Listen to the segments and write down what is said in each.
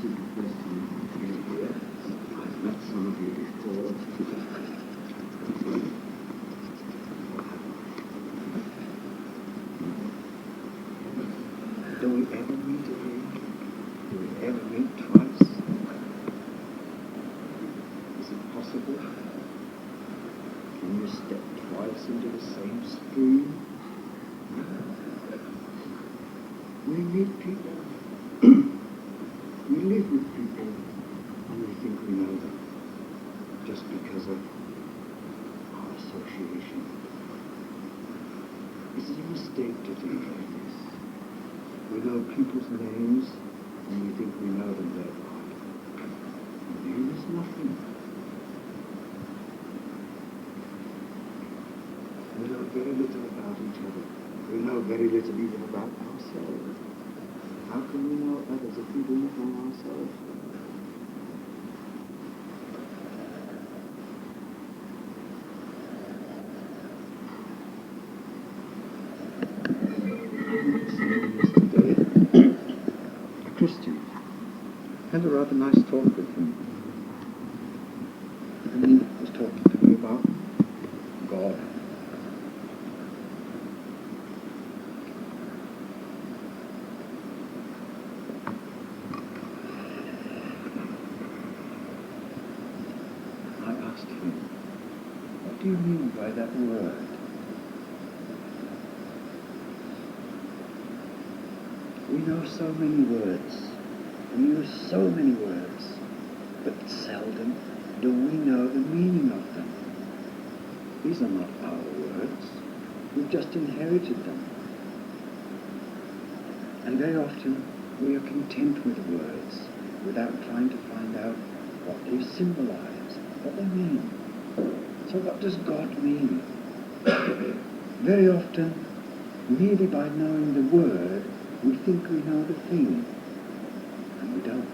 simple question here. I've met some of you before. Do we ever meet again? Do we ever meet twice? Is it possible? Can you step twice into the same stream? We meet people. We live with people and we think we know them just because of our association. Is it a mistake to think like this? We know people's names and we think we know them thereby. And name is nothing. We know very little about each other. We know very little even about ourselves. How can we know others if we do not know ourselves? Yesterday, a Christian, had a rather nice talk with him. And he was talking to me about God. What do you mean by that word? We know so many words. We use so many words, but seldom do we know the meaning of them. These are not our words. We've just inherited them. And very often we are content with words without trying to find out what they symbolize, what they mean. So what does God mean? Very often, merely by knowing the word, we think we know the thing, and we don't.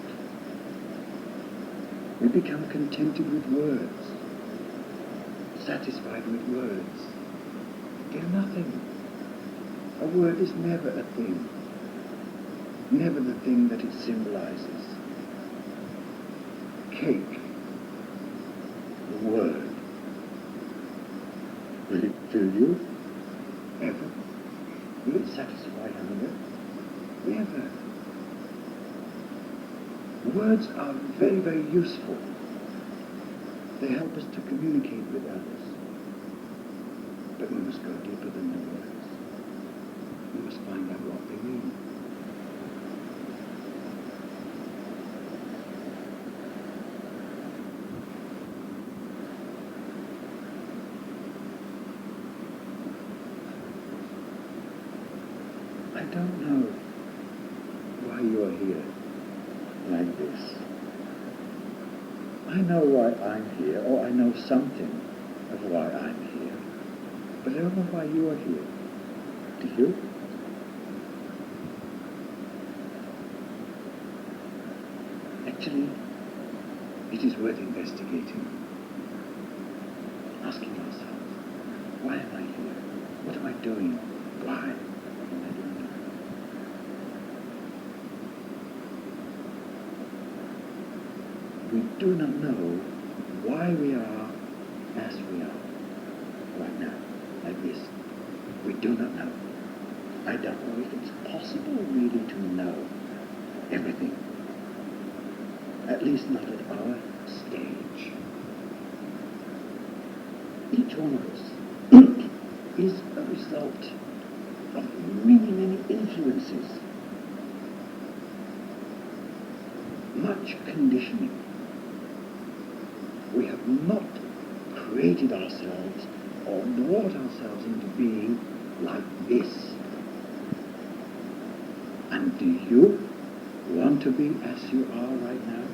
We become contented with words, satisfied with words. They're nothing. A word is never a thing, never the thing that it symbolizes. Cake, the word. Will it fill you? Ever? Will it satisfy hunger? Never. Words are very, very useful. They help us to communicate with others. But we must go deeper than the words. We must find out what they mean. I don't know why you are here like this. I know why I'm here, or I know something of why I'm here, but I don't know why you are here. Do you? Actually, it is worth investigating, asking ourselves, why am I here? What am I doing? Why? We do not know why we are as we are right now, like this. We do not know. I don't know if it's possible really to know everything. At least not at our stage. Each one of us is a result of many, many influences. Much conditioning. We have not created ourselves or brought ourselves into being like this. And do you want to be as you are right now?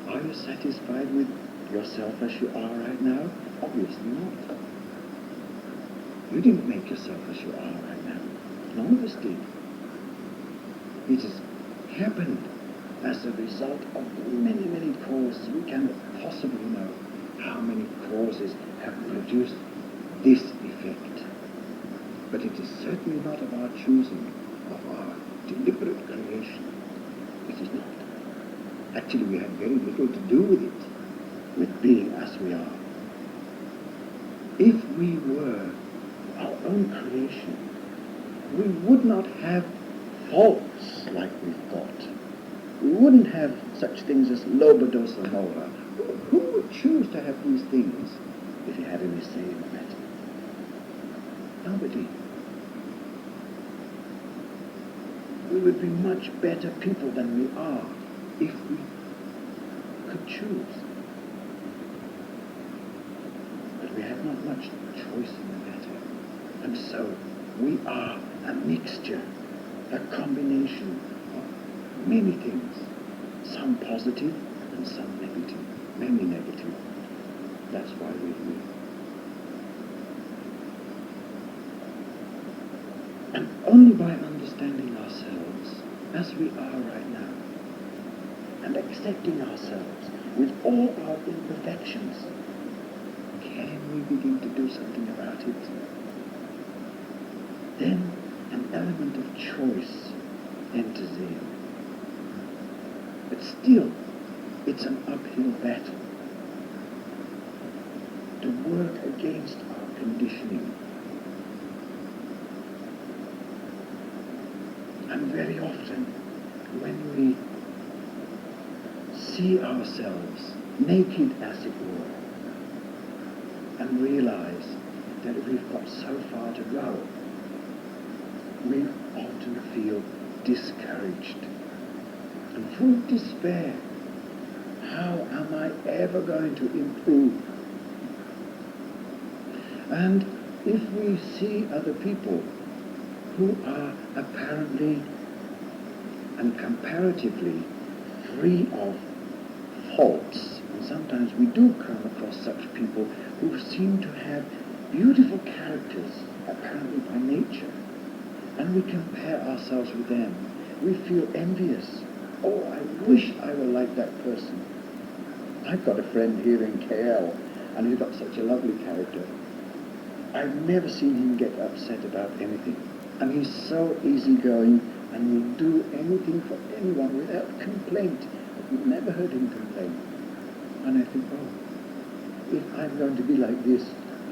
Are you satisfied with yourself as you are right now? Obviously not. You didn't make yourself as you are right now. None of us did. It has happened as a result of many, many causes. We cannot possibly know how many causes have produced this effect. But it is certainly not of our choosing, of our deliberate creation. It is not. Actually, we have very little to do with it, with being as we are. If we were our own creation, we would not have faults like we've got. We wouldn't have such things as loba dosa moha. Who would choose to have these things if he had any say in the matter? Nobody. We would be much better people than we are if we could choose. But we have not much choice in the matter. And so we are a mixture, a combination of many things, some positive and some negative, many negative. That's why we're here. And only by understanding ourselves as we are right now, and accepting ourselves with all our imperfections, can we begin to do something about it. Then an element of choice enters in. But still, it's an uphill battle to work against our conditioning. And very often, when we see ourselves naked, as it were, and realize that we've got so far to go, we often feel discouraged and full of despair. How am I ever going to improve? And if we see other people who are apparently and comparatively free of faults, and sometimes we do come across such people who seem to have beautiful characters, apparently by nature, and we compare ourselves with them, we feel envious. Oh, I wish I were like that person. I've got a friend here in KL, and he's got such a lovely character. I've never seen him get upset about anything. And he's so easygoing, and will do anything for anyone without complaint. I've never heard him complain. And I think, oh, if I'm going to be like this,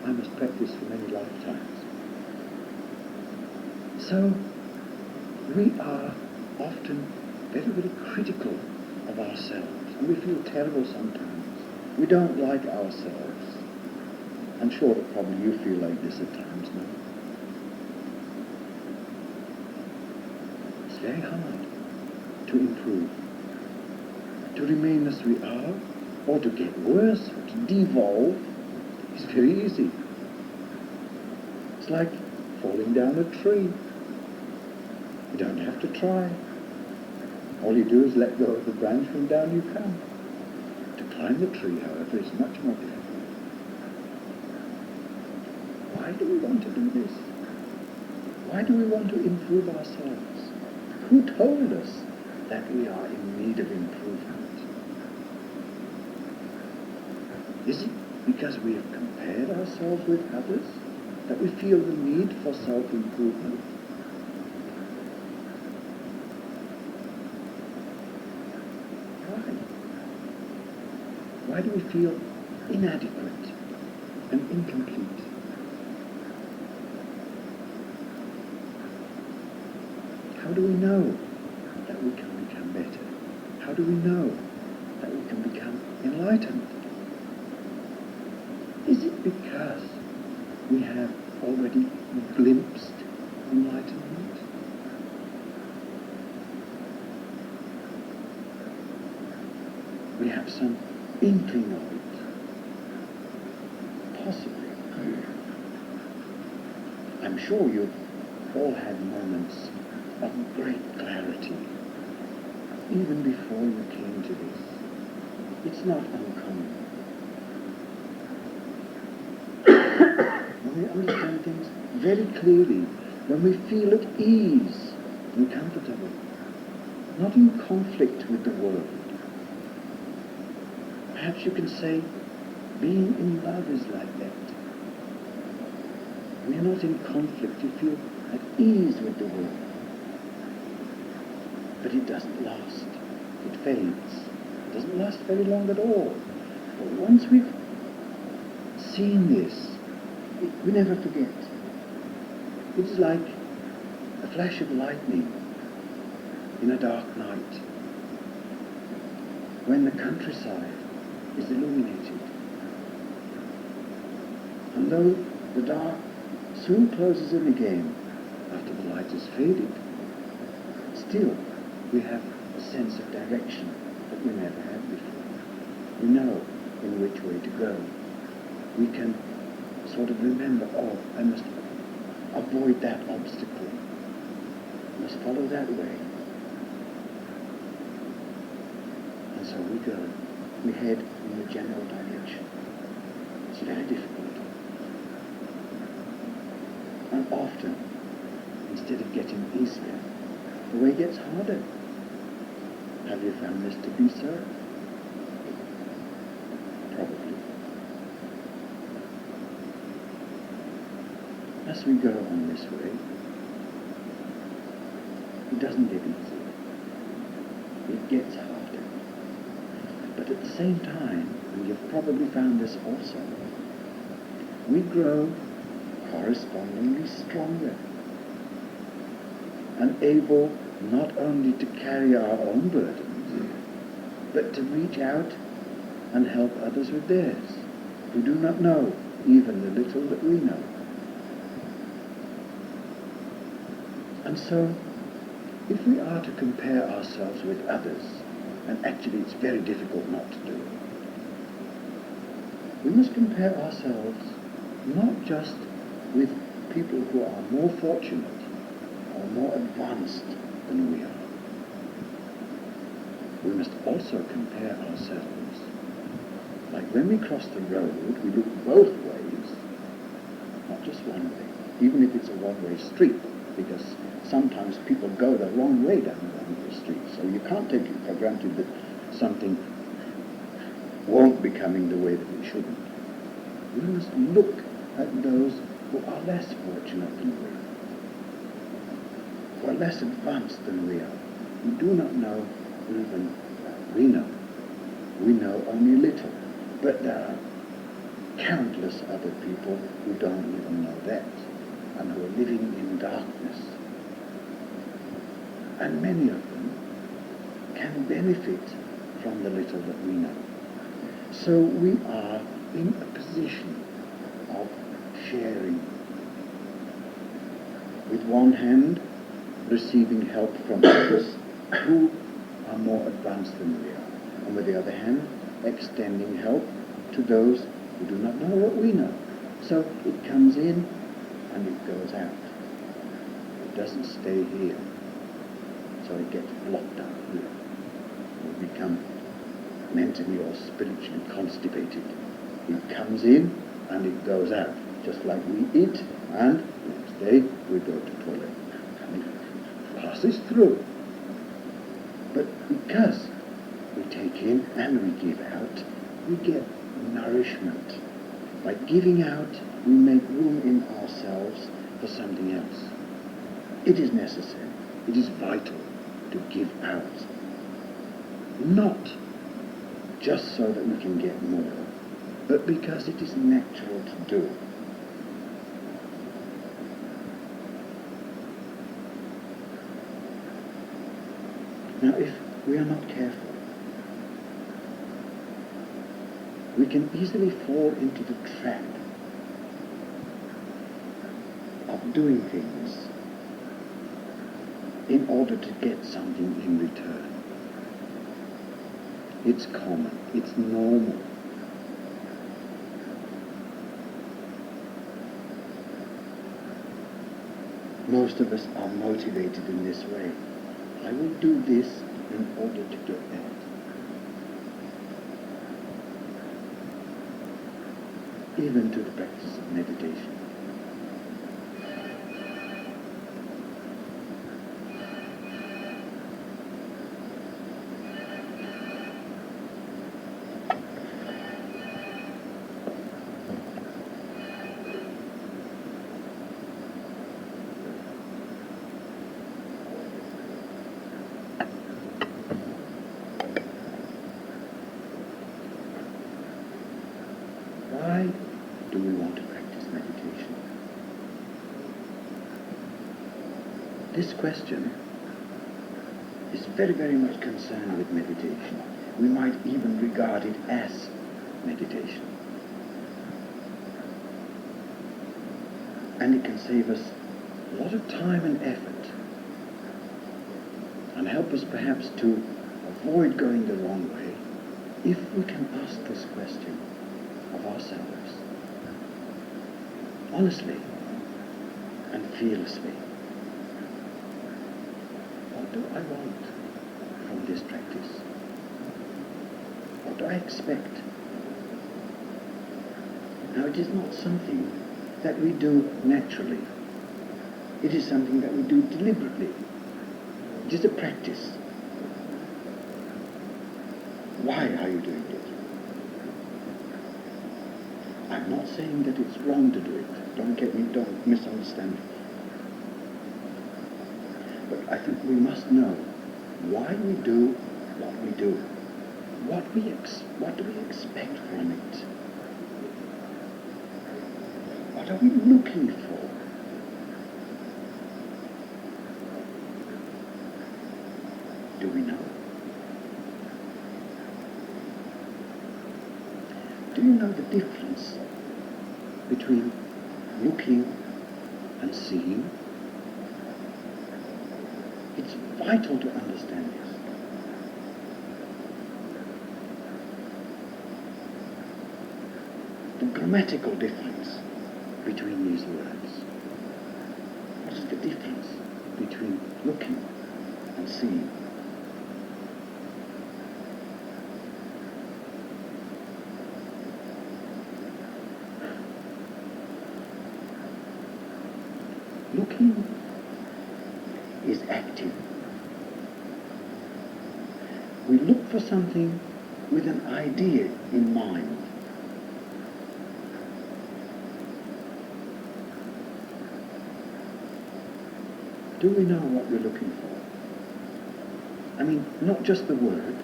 I must practice for many lifetimes. So, we are often very, very critical of ourselves, and we feel terrible sometimes. We don't like ourselves. I'm sure that probably you feel like this at times now. It's very hard to improve, to remain as we are, or to get worse, or to devolve. It's very easy. It's like falling down a tree. You don't have to try. All you do is let go of the branch and down you come. To climb the tree, however, is much more difficult. Why do we want to do this? Why do we want to improve ourselves? Who told us that we are in need of improvement? Is it because we have compared ourselves with others that we feel the need for self-improvement? Why do we feel inadequate and incomplete? How do we know that we can become better? How do we know that we can become enlightened? Is it because we have already glimpsed enlightenment? We have some inkling of it. Possibly. I'm sure you've all had moments of great clarity, even before you came to this. It's not uncommon. When we understand things very clearly, when we feel at ease and comfortable, not in conflict with the world. Perhaps you can say, being in love is like that. When you're not in conflict, you feel at ease with the world. But it doesn't last. It fades. It doesn't last very long at all. But once we've seen this, we never forget. It is like a flash of lightning in a dark night when the countryside is illuminated. And though the dark soon closes in again after the light has faded, still we have a sense of direction that we never had before. We know in which way to go. We can sort of remember, oh, I must avoid that obstacle. I must follow that way. And so we go. We head in the general direction. It's very difficult. And often, instead of getting easier, the way gets harder. Have you found this to be so? Probably. As we go on this way, it doesn't get easier. It gets harder. But at the same time, and you've probably found this also, we grow correspondingly stronger and able not only to carry our own burdens, but to reach out and help others with theirs, who do not know even the little that we know. And so, if we are to compare ourselves with others, and actually it's very difficult not to do, we must compare ourselves not just with people who are more fortunate or more advanced than we are. We must also compare ourselves, like when we cross the road, we look both ways, not just one way, even if it's a one-way street, because sometimes people go the wrong way down the one-way street, so you can't take it for granted that something won't be coming the way that it shouldn't. We must look at those who are less fortunate than we are, who are less advanced than we are, who do not know even we know. We know only little, but there are countless other people who don't even know that, and who are living in darkness. And many of them can benefit from the little that we know. So we are in a position of sharing. With one hand, receiving help from others who are more advanced than we are. And with the other hand, extending help to those who do not know what we know. So it comes in and it goes out. It doesn't stay here. So it gets blocked out here. We become mentally or spiritually constipated. It comes in and it goes out. Just like we eat and the next day we go to the toilet. And it passes through. But because we take in and we give out, we get nourishment. By giving out, we make room in ourselves for something else. It is necessary, it is vital to give out. Not just so that we can get more, but because it is natural to do. Now, if we are not careful, we can easily fall into the trap of doing things in order to get something in return. It's common, it's normal. Most of us are motivated in this way. I will do this in order to get that. Even to the practice of meditation. This question is very, very much concerned with meditation. We might even regard it as meditation. And it can save us a lot of time and effort and help us perhaps to avoid going the wrong way if we can ask this question of ourselves honestly and fearlessly. What do I want from this practice? What do I expect? Now, it is not something that we do naturally. It is something that we do deliberately. It is a practice. Why are you doing it? I'm not saying that it's wrong to do it. Don't misunderstand me. But I think we must know why we do what we do. What do we expect from it? What are we looking for? Do we know? Do you know the difference between looking and seeing? It's vital to understand this. The grammatical difference between these words. What is the difference between looking and seeing? Looking is active. We look for something with an idea in mind. Do we know what we're looking for? I mean, not just the word,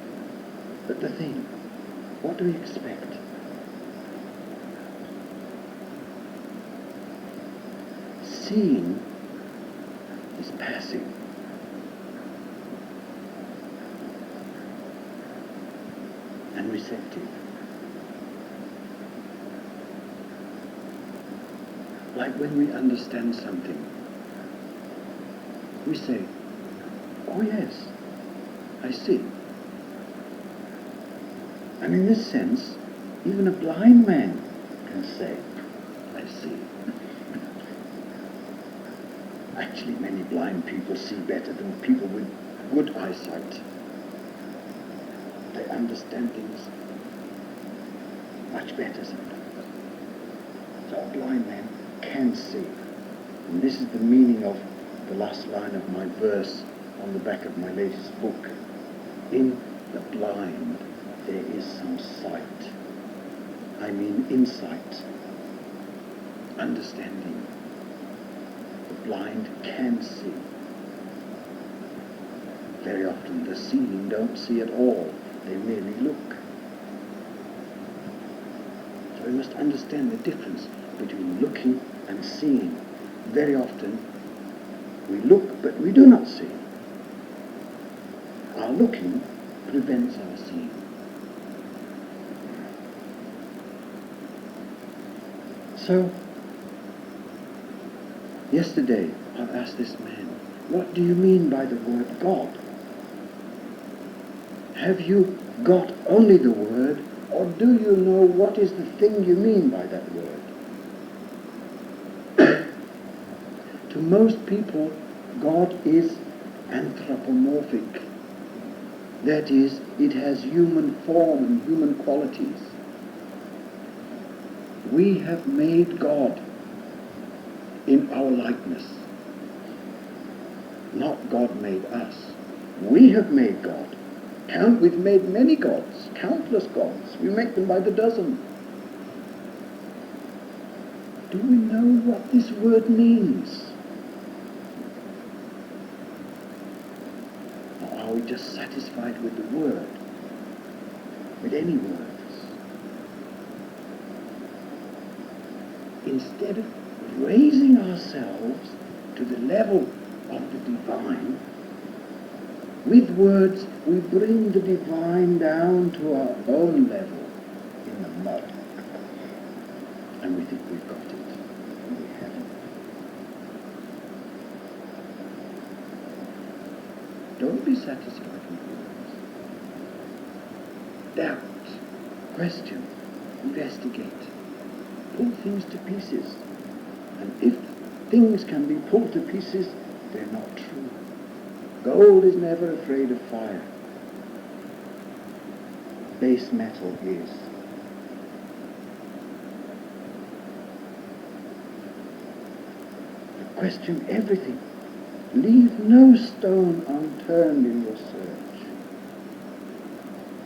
but the thing. What do we expect? Seeing is passive. And receptive. Like when we understand something, we say, oh yes, I see. And in this sense, even a blind man can say, I see. Actually, many blind people see better than people with good eyesight. They understand things much better sometimes. So a blind man can see. And this is the meaning of the last line of my verse on the back of my latest book. In the blind there is some sight. I mean insight, understanding. The blind can see. Very often the seeing don't see at all. They merely look. So we must understand the difference between looking and seeing. Very often we look, but we do not see. Our looking prevents our seeing. So, yesterday I asked this man, what do you mean by the word God? Have you got only the word, or do you know what is the thing you mean by that word? To most people, God is anthropomorphic. That is, it has human form and human qualities. We have made God in our likeness. Not God made us. We have made God. We've made many gods, countless gods. We make them by the dozen. Do we know what this word means? Or are we just satisfied with the word? With any words? Instead of raising ourselves to the level of the divine, with words we bring the divine down to our own level in the mud. And we think we've got it, and we haven't. Don't be satisfied with words. Doubt, question, investigate, pull things to pieces. And if things can be pulled to pieces, they're not true. Gold is never afraid of fire. Base metal is. Question everything. Leave no stone unturned in your search.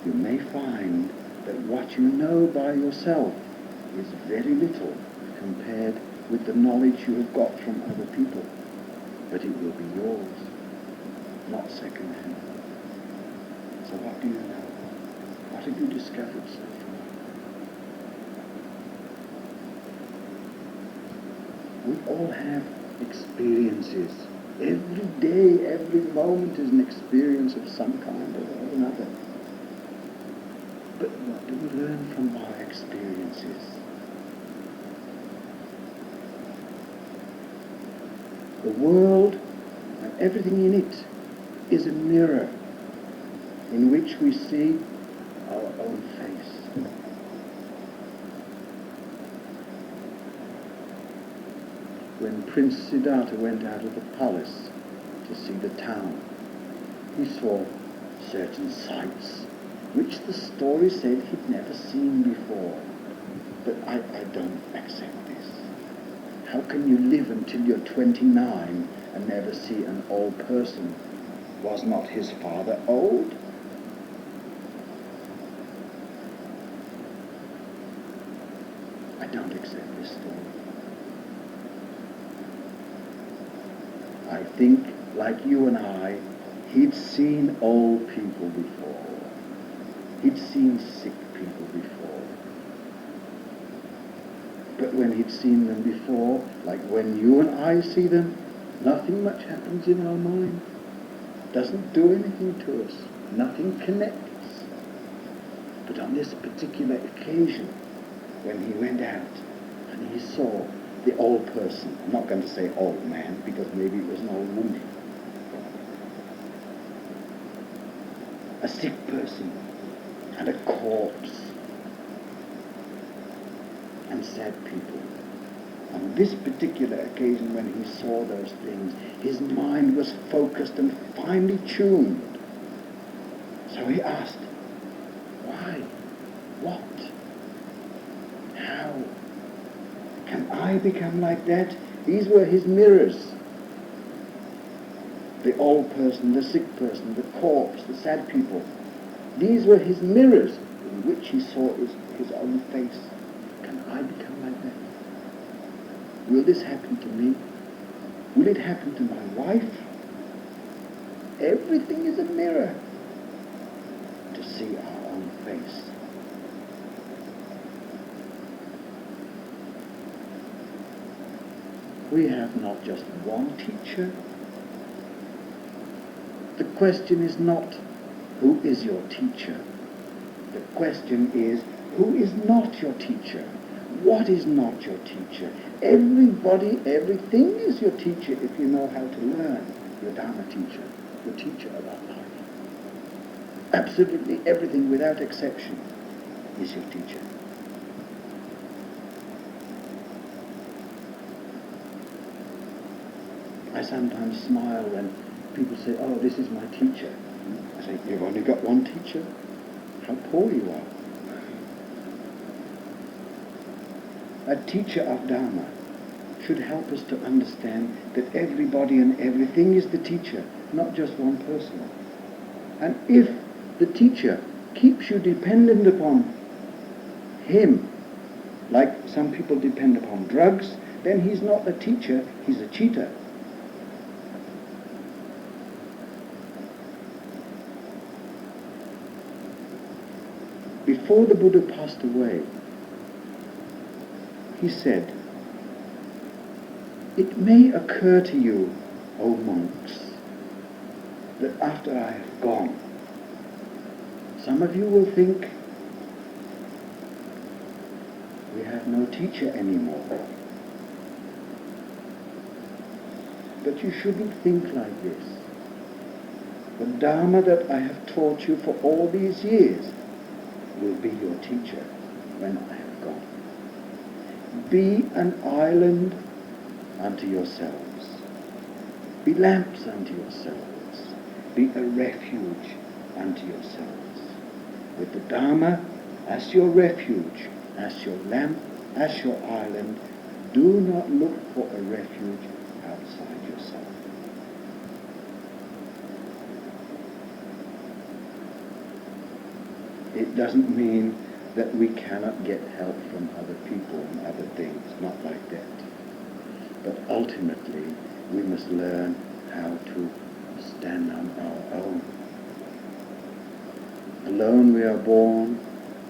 You may find that what you know by yourself is very little compared with the knowledge you have got from other people, but it will be yours, not second-hand. So what do you know? What have you discovered so far? We all have experiences. Every day, every moment is an experience of some kind or another. But what do we learn from our experiences? The world and everything in it is a mirror in which we see our own face. When Prince Siddhartha went out of the palace to see the town, he saw certain sights which the story said he'd never seen before. But I don't accept this. How can you live until you're 29 and never see an old person? Was not his father old? I don't accept this story. I think, like you and I, he'd seen old people before. He'd seen sick people before. But when he'd seen them before, like when you and I see them, nothing much happens in our mind. Doesn't do anything to us. Nothing connects. But on this particular occasion, when he went out and he saw the old person, I'm not going to say old man because maybe it was an old woman, a sick person and a corpse and sad people. On this particular occasion when he saw those things, his mind was focused and finely tuned. So he asked, why? What? How? Can I become like that? These were his mirrors. The old person, the sick person, the corpse, the sad people. These were his mirrors in which he saw his own face. Can I become like that? Will this happen to me? Will it happen to my wife? Everything is a mirror to see our own face. We have not just one teacher. The question is not, who is your teacher? The question is, who is not your teacher? What is not your teacher? Everybody, everything is your teacher if you know how to learn. Your Dhamma teacher, your teacher about life. Absolutely everything without exception is your teacher. I sometimes smile when people say, oh, this is my teacher. I say, you've only got one teacher? How poor you are. A teacher of Dhamma should help us to understand that everybody and everything is the teacher, not just one person. And if the teacher keeps you dependent upon him, like some people depend upon drugs, then he's not a teacher, he's a cheater. Before the Buddha passed away, he said, it may occur to you O monks, that after I have gone, some of you will think we have no teacher anymore. But you shouldn't think like this. The Dhamma that I have taught you for all these years will be your teacher when I have gone. Be an island unto yourselves. Be lamps unto yourselves. Be a refuge unto yourselves. With the Dhamma as your refuge, as your lamp, as your island, do not look for a refuge outside yourself. It doesn't mean that we cannot get help from other people and other things, not like that. But ultimately, we must learn how to stand on our own. Alone we are born,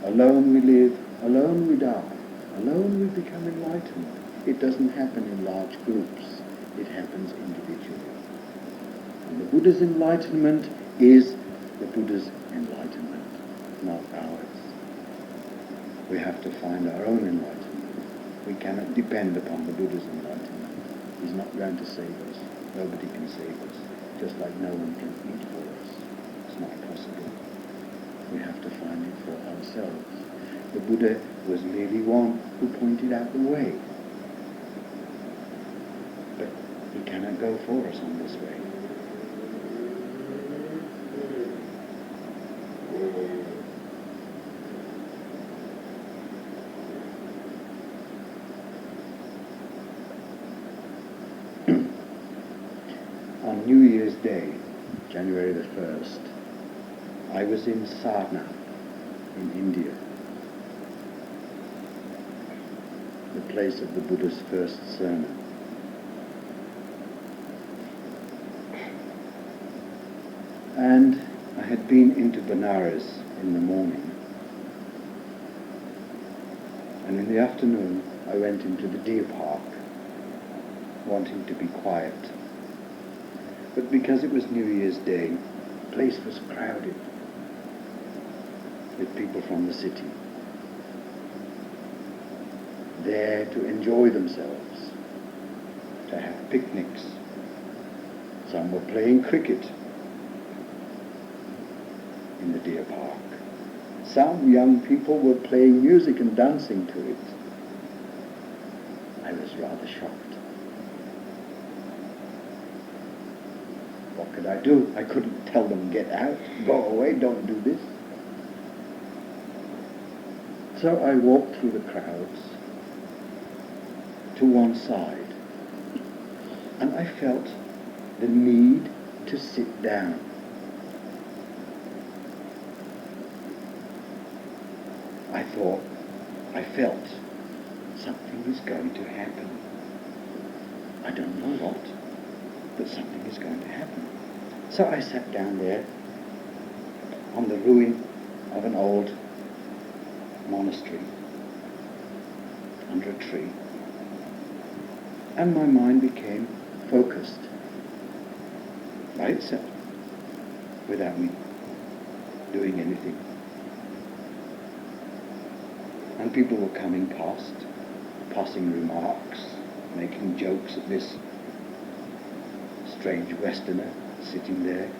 alone we live, alone we die, alone we become enlightened. It doesn't happen in large groups, it happens individually. And the Buddha's enlightenment is the Buddha's enlightenment, not ours. We have to find our own enlightenment. We cannot depend upon the Buddha's enlightenment. He's not going to save us. Nobody can save us. Just like no one can eat for us. It's not possible. We have to find it for ourselves. The Buddha was merely one who pointed out the way. But he cannot go for us on this way. On New Year's Day, January the 1st, I was in Sarnath in India, the place of the Buddha's first sermon. And I had been into Benares in the morning, and in the afternoon I went into the deer park, wanting to be quiet. But because it was New Year's Day, the place was crowded with people from the city, there to enjoy themselves, to have picnics. Some were playing cricket in the deer park. Some young people were playing music and dancing to it. I was rather shocked. What could I do? I couldn't tell them, get out, go away, don't do this. So I walked through the crowds to one side, and I felt the need to sit down. I felt something is going to happen. I don't know what, but something is going to happen. So I sat down there on the ruin of an old monastery under a tree, and my mind became focused by itself without me doing anything. And people were coming past, passing remarks, making jokes at this strange Westerner sitting there.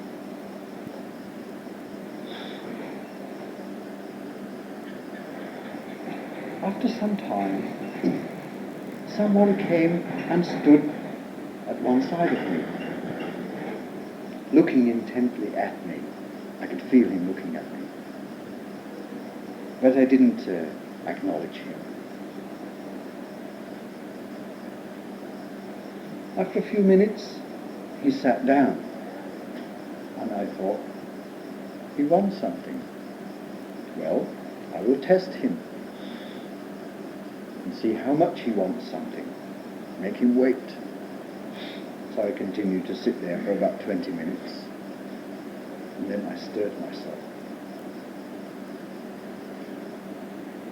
After some time, someone came and stood at one side of me, looking intently at me. I could feel him looking at me. But I didn't acknowledge him. After a few minutes, he sat down, and I thought, he wants something. Well, I will test him and see how much he wants something. Make him wait. So I continued to sit there for about 20 minutes, and then I stirred myself.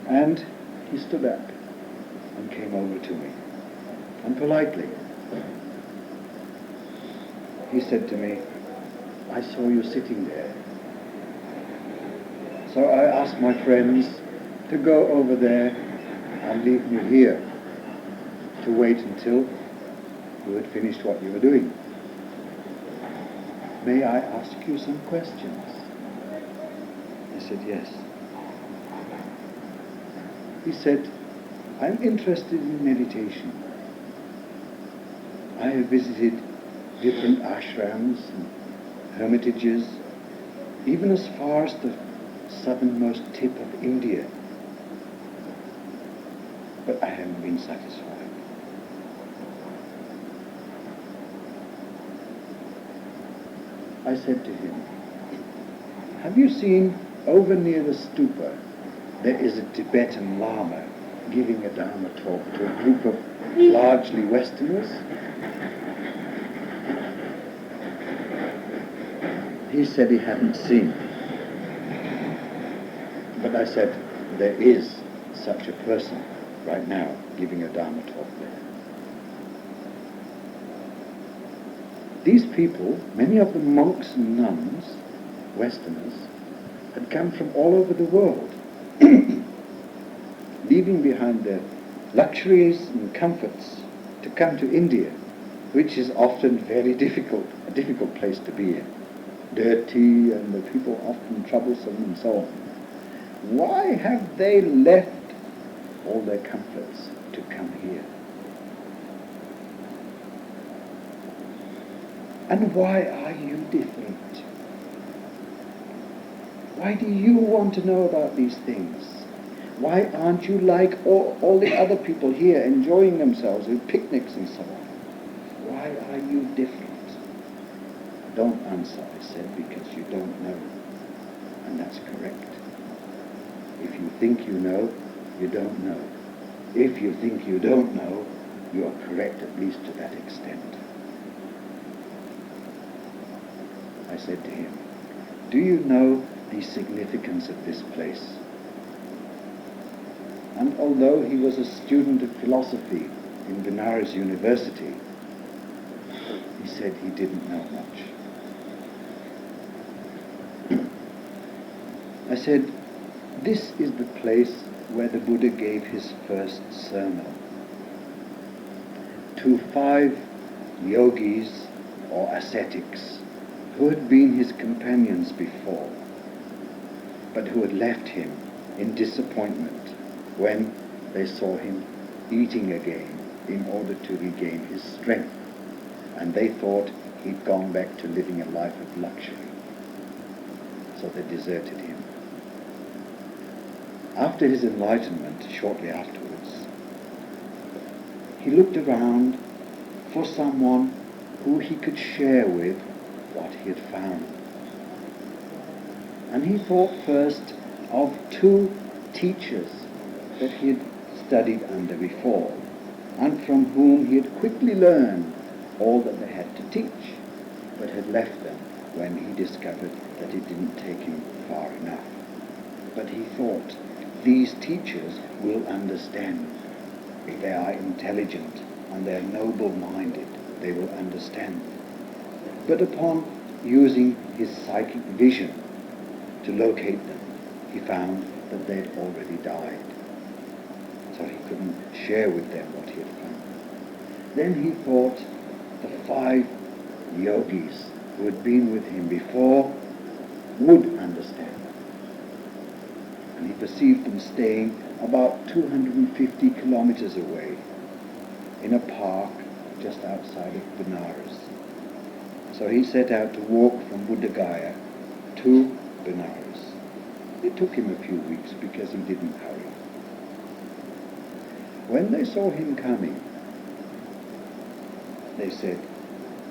And he stood up and came over to me, and politely he said to me, I saw you sitting there. So I asked my friends to go over there and leave me here to wait until you had finished what you were doing. May I ask you some questions? I said, yes. He said, I'm interested in meditation. I have visited different ashrams and hermitages, even as far as the southernmost tip of India. But I haven't been satisfied. I said to him, have you seen over near the stupa, there is a Tibetan Lama giving a Dhamma talk to a group of largely Westerners? He said he hadn't seen. But I said, there is such a person right now giving a Dhamma talk there. These people, many of them monks and nuns, Westerners, had come from all over the world, leaving behind their luxuries and comforts to come to India, which is often very difficult, a difficult place to be in. Dirty, and the people often troublesome and so on. Why have they left all their comforts to come here? And why are you different? Why do you want to know about these things? Why aren't you like all the other people here enjoying themselves with picnics and so on? Why are you different? Don't answer, I said, because you don't know. And that's correct. If you think you know, you don't know. If you think you don't know, you are correct at least to that extent. I said to him, do you know the significance of this place? And although he was a student of philosophy in Benares University, he said he didn't know much. I said, this is the place where the Buddha gave his first sermon to 5 yogis or ascetics who had been his companions before, but who had left him in disappointment when they saw him eating again in order to regain his strength, and they thought he'd gone back to living a life of luxury. So they deserted him. After his enlightenment, shortly afterwards, he looked around for someone who he could share with what he had found. And he thought first of 2 teachers that he had studied under before, and from whom he had quickly learned all that they had to teach, but had left them when he discovered that it didn't take him far enough. But he thought, these teachers will understand. If they are intelligent and they are noble-minded, they will understand. But upon using his psychic vision to locate them, he found that they had already died. So he couldn't share with them what he had found. Then he thought the 5 yogis who had been with him before would understand. And he perceived them staying about 250 kilometers away in a park just outside of Benares. So he set out to walk from Buddha Gaya to Benares. It took him a few weeks because he didn't hurry. When they saw him coming, they said,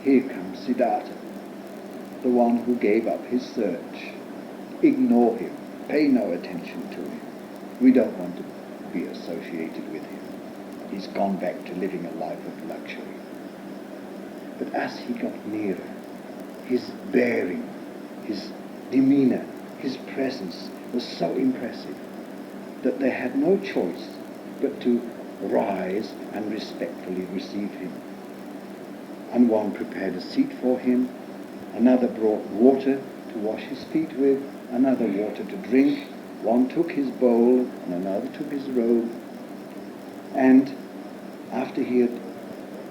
here comes Siddhartha, the one who gave up his search. Ignore him. Pay no attention to him. We don't want to be associated with him. He's gone back to living a life of luxury. But as he got nearer, his bearing, his demeanor, his presence was so impressive that they had no choice but to rise and respectfully receive him. and one prepared a seat for him, another brought water to wash his feet with, another water to drink, one took his bowl and another took his robe, and after he had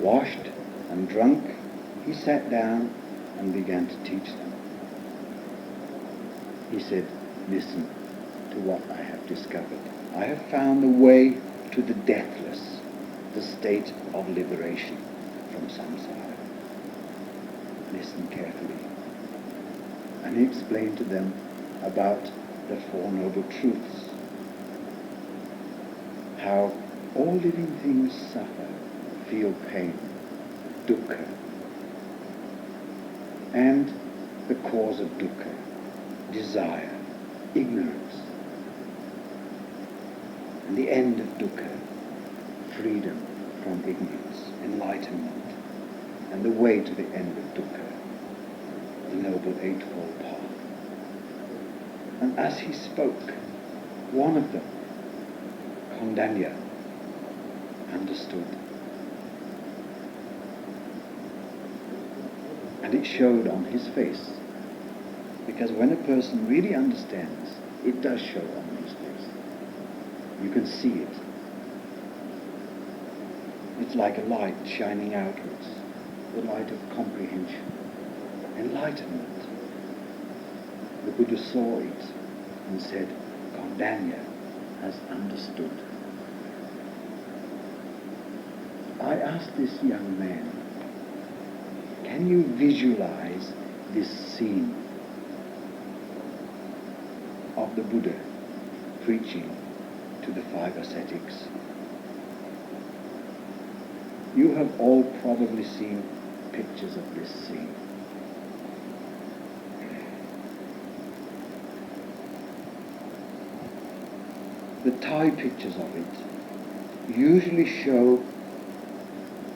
washed and drunk, he sat down and began to teach them. He said, listen to what I have discovered. I have found the way to the deathless, the state of liberation from samsara. Listen carefully. And he explained to them about the Four Noble Truths, how all living things suffer, feel pain, dukkha, and the cause of dukkha, desire, ignorance, and the end of dukkha, freedom from ignorance, enlightenment, and the way to the end of dukkha, the Noble Eightfold Path. And as he spoke, one of them, Kondanya, understood. And it showed on his face, because when a person really understands, it does show on his face. You can see it. It's like a light shining outwards, the light of comprehension, enlightenment. The Buddha saw it and said, Kondanya has understood. I asked this young man, can you visualize this scene of the Buddha preaching to the 5 ascetics? You have all probably seen pictures of this scene. The Thai pictures of it usually show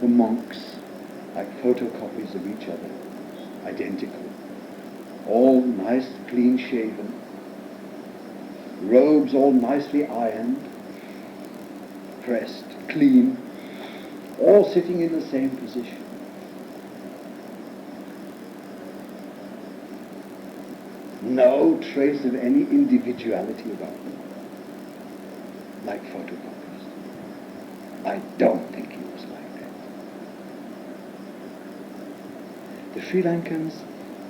the monks like photocopies of each other, identical, all nice, clean shaven, robes all nicely ironed, pressed, clean, all sitting in the same position. No trace of any individuality about them, like photocopies. I don't think it was like that. The Sri Lankans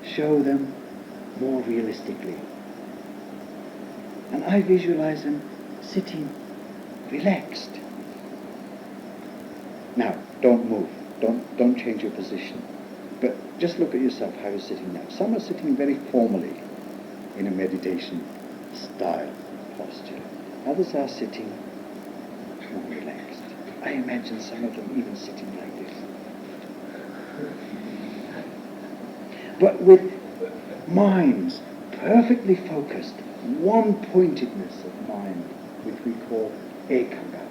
show them more realistically. And I visualize them sitting relaxed. Now, don't move. Don't change your position. But just look at yourself, how you're sitting now. Some are sitting very formally in a meditation style posture. Others are sitting more relaxed. I imagine some of them even sitting like this. But with minds perfectly focused, one pointedness of mind, which we call ekagata.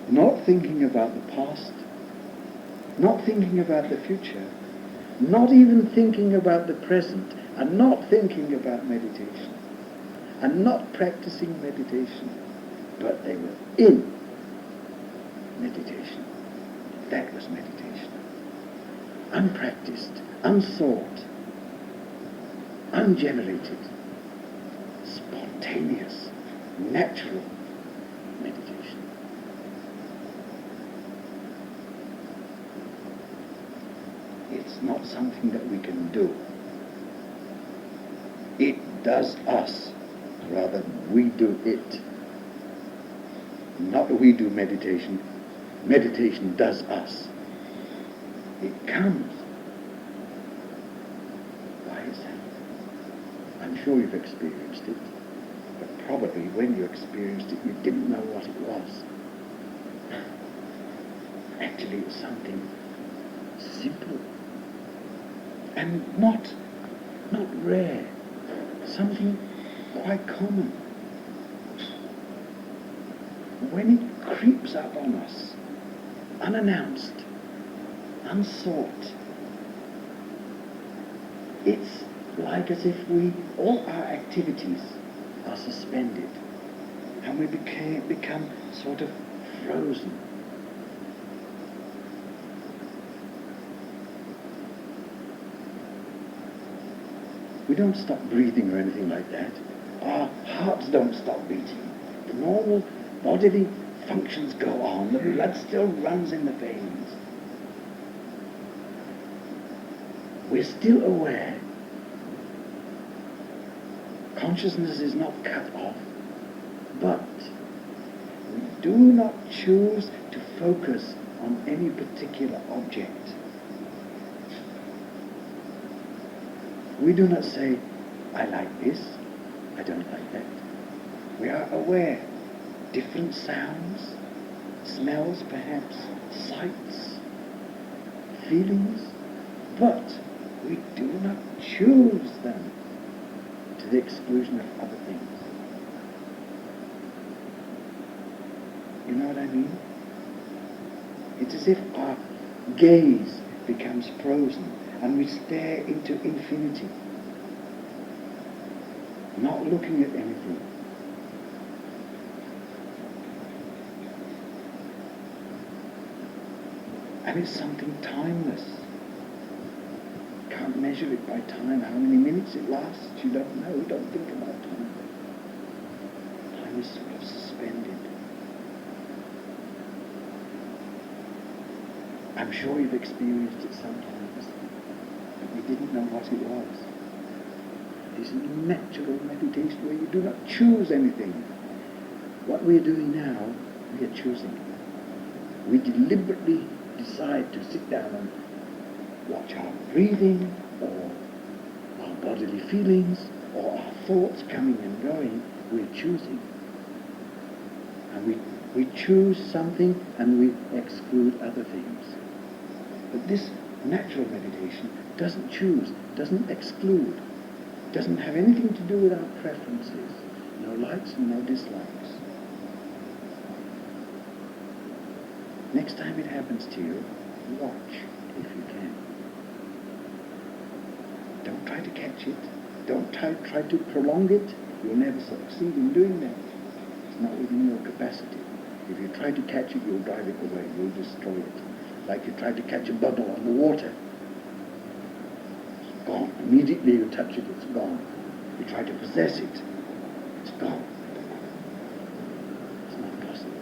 Not thinking about the past, not thinking about the future, not even thinking about the present, and not thinking about meditation, and not practicing meditation, but they were in meditation. That was meditation. Unpracticed, unsought, ungenerated, spontaneous, natural meditation. It's not something that we can do. It does us, rather than we do it. Not that we do meditation. Meditation does us. It comes by itself. I'm sure you've experienced it, but probably when you experienced it, you didn't know what it was. Actually, it was something simple and not rare, something quite common. When it creeps up on us, unannounced, unsought, it's like as if all our activities are suspended and we become sort of frozen. We don't stop breathing or anything like that. Our hearts don't stop beating. The normal bodily functions go on. The blood still runs in the veins. We're still aware. Consciousness is not cut off, but we do not choose to focus on any particular object. We do not say, I like this, I don't like that. We are aware. Different sounds, smells perhaps, sights, feelings, but we do not choose them to the exclusion of other things. You know what I mean? It's as if our gaze becomes frozen and we stare into infinity, not looking at anything. And it's something timeless. Can't measure it by time. How many minutes it lasts, you don't know. Don't think about time. Time is sort of suspended. I'm sure you've experienced it sometimes, but you didn't know what it was. This is natural meditation where you do not choose anything. What we're doing now, we are choosing. We deliberately decide to sit down and watch our breathing or our bodily feelings or our thoughts coming and going. We're choosing. And we choose something and we exclude other things. But this natural meditation doesn't choose, doesn't exclude, doesn't have anything to do with our preferences. No likes and no dislikes. Next time it happens to you, watch if you can. Don't try to catch it. Don't try to prolong it. You'll never succeed in doing that. It's not within your capacity. If you try to catch it, you'll drive it away. You'll destroy it. Like you try to catch a bubble on the water. It's gone. Immediately you touch it, it's gone. You try to possess it, it's gone. It's not possible.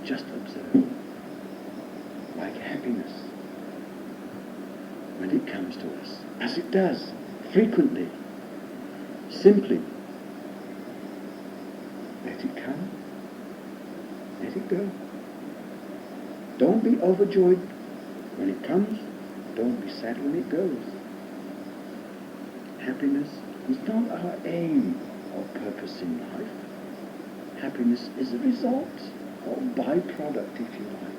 Just observe. Like happiness, when it comes to us, as it does, frequently, simply, let it come, let it go. Don't be overjoyed when it comes, don't be sad when it goes. Happiness is not our aim or purpose in life. Happiness is a result or byproduct, if you like.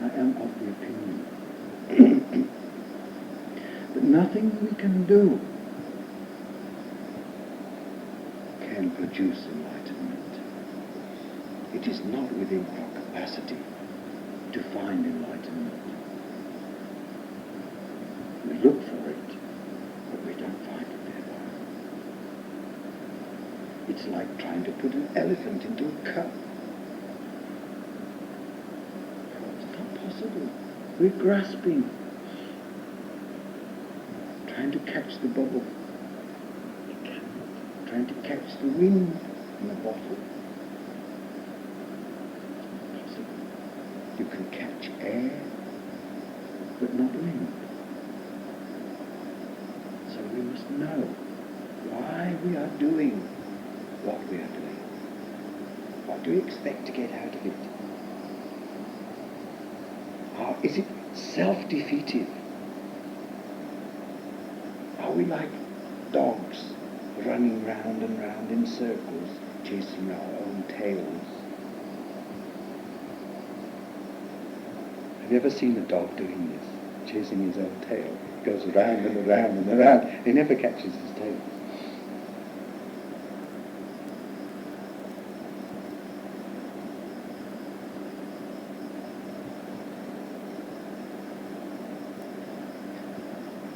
I am of the opinion that nothing we can do can produce enlightenment. It is not within our capacity to find enlightenment. We look for it, but we don't find it thereby. It's like trying to put an elephant into a cup. We're grasping, trying to catch the bubble. You cannot. Trying to catch the wind in a bottle. It's not possible. You can catch air, but not wind. So we must know why we are doing what we are doing. What do we expect to get out of it? Is it self-defeative? Are we like dogs running round and round in circles, chasing our own tails? Have you ever seen a dog doing this? chasing his own tail. He goes around and around and around. He never catches his tail.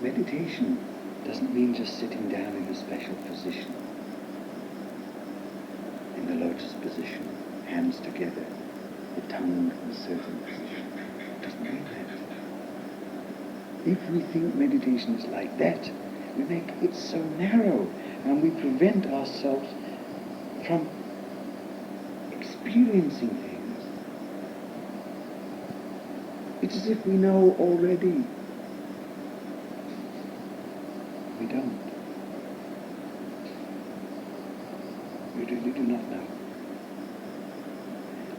Meditation doesn't mean just sitting down in a special position, in the lotus position, hands together, the tongue in a certain position. It doesn't mean that. If we think meditation is like that, we make it so narrow and we prevent ourselves from experiencing things. It's as if we know already. We don't. We really do not know.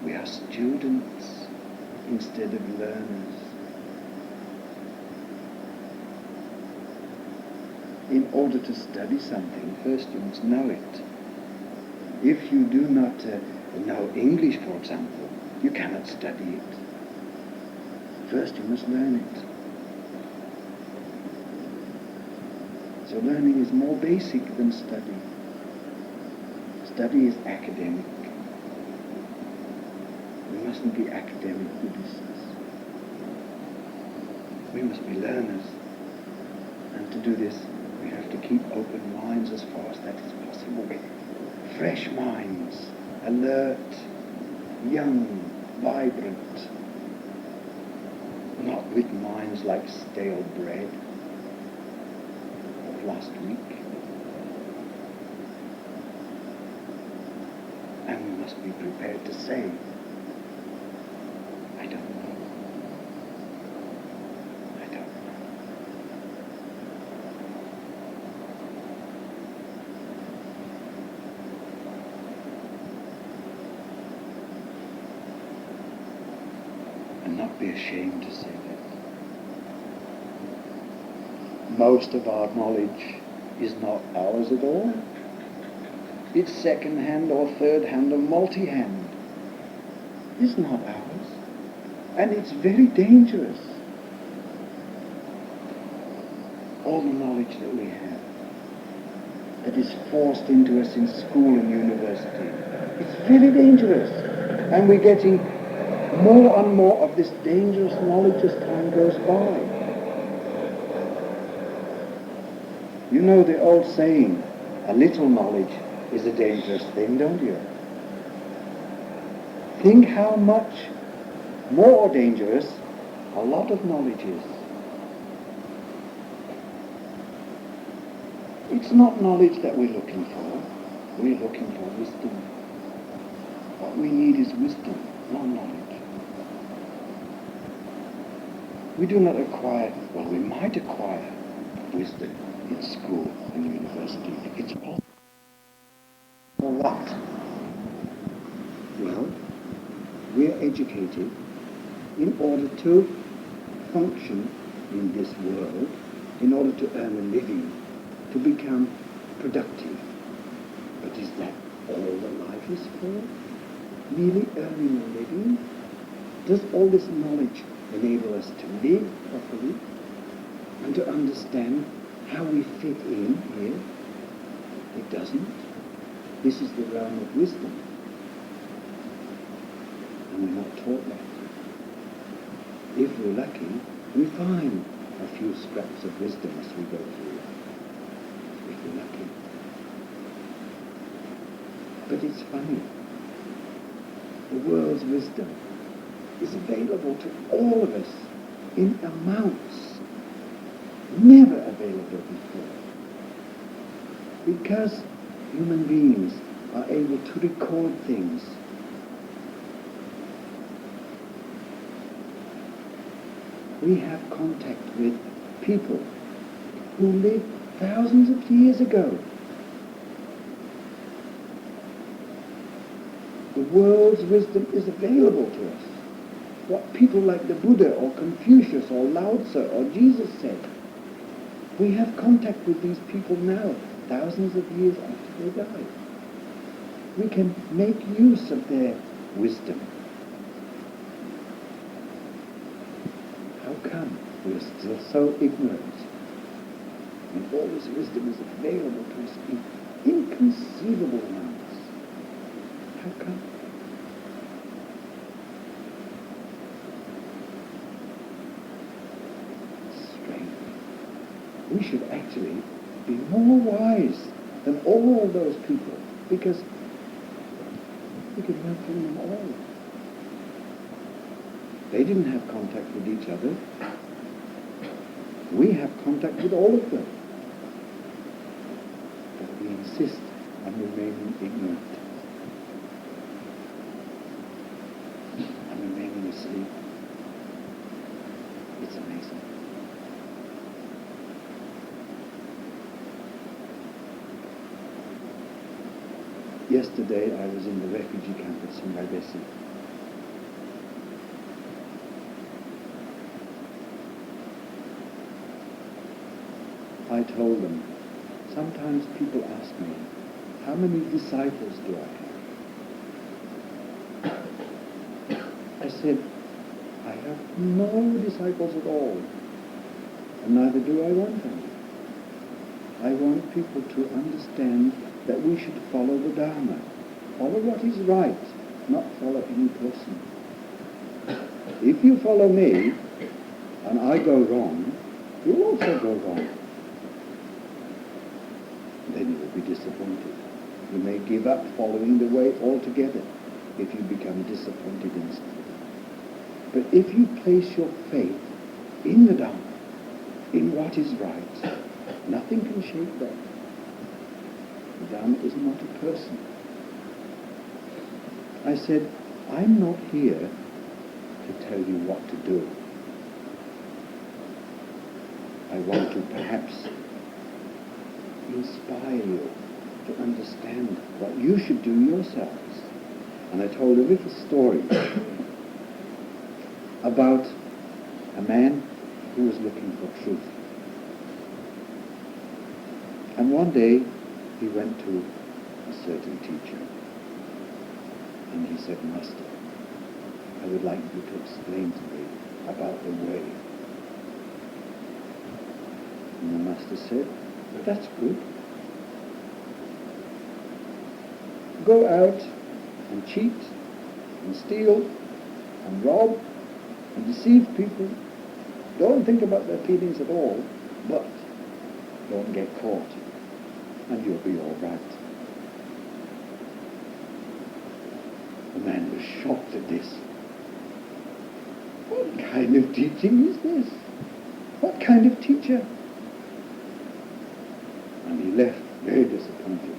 We are students instead of learners. In order to study something, first you must know it. If you do not know English, for example, you cannot study it. First you must learn it. So learning is more basic than study. Study is academic. We mustn't be academic Buddhists. We must be learners. And to do this, we have to keep open minds as far as that is possible. Fresh minds, alert, young, vibrant. Not with minds like stale bread last week. And we must be prepared to say, I don't know. I don't know. And not be ashamed to say that. Most of our knowledge is not ours at all. It's second-hand or third-hand or multi-hand. It's not ours. And it's very dangerous. All the knowledge that we have, that is forced into us in school and university, it's very dangerous. And we're getting more and more of this dangerous knowledge as time goes by. You know the old saying, a little knowledge is a dangerous thing, don't you? Think how much more dangerous a lot of knowledge is. It's not knowledge that we're looking for. We're looking for wisdom. What we need is wisdom, not knowledge. We do not acquire, well, we might acquire wisdom in school and university. It's possible. For what? Well, we're educated in order to function in this world, in order to earn a living, to become productive. But is that all that life is for? Merely earning a living? Does all this knowledge enable us to live properly and to understand how we fit in here? It doesn't. This is the realm of wisdom. And we're not taught that. If we're lucky, we find a few scraps of wisdom as we go through life. If we're lucky. But it's funny. The world's wisdom is available to all of us in amounts never available before. Because human beings are able to record things. We have contact with people who lived thousands of years ago. The world's wisdom is available to us. What people like the Buddha or Confucius or Lao Tzu or Jesus said. We have contact with these people now, thousands of years after they died. We can make use of their wisdom. How come? We are still so ignorant. And all this wisdom is available to us in inconceivable amounts. How come? Strange. We should actually be more wise than all those people, because we could learn from them all. They didn't have contact with each other. We have contact with all of them. But we insist on remaining ignorant and remaining asleep. It's amazing. Yesterday I was in the refugee camp at Sunghaibesi. I told them, sometimes people ask me, how many disciples do I have? I said, I have no disciples at all, and neither do I want them. I want people to understand that we should follow the Dhamma, follow what is right, not follow any person. If you follow me, and I go wrong, you'll also go wrong. Then you will be disappointed. You may give up following the way altogether if you become disappointed in something. But if you place your faith in the Dhamma, in what is right, nothing can shake that. The Dhamma is not a person. I said, I'm not here to tell you what to do. I want to perhaps inspire you to understand what you should do yourselves. And I told a little story about a man who was looking for truth. And one day he went to a certain teacher and he said, Master, I would like you to explain to me about the way. And the master said, well, that's good. Go out and cheat and steal and rob and deceive people. Don't think about their feelings at all, but don't get caught and you'll be all right. The man was shocked at this. What kind of teaching is this? What kind of teacher? And he left very disappointed.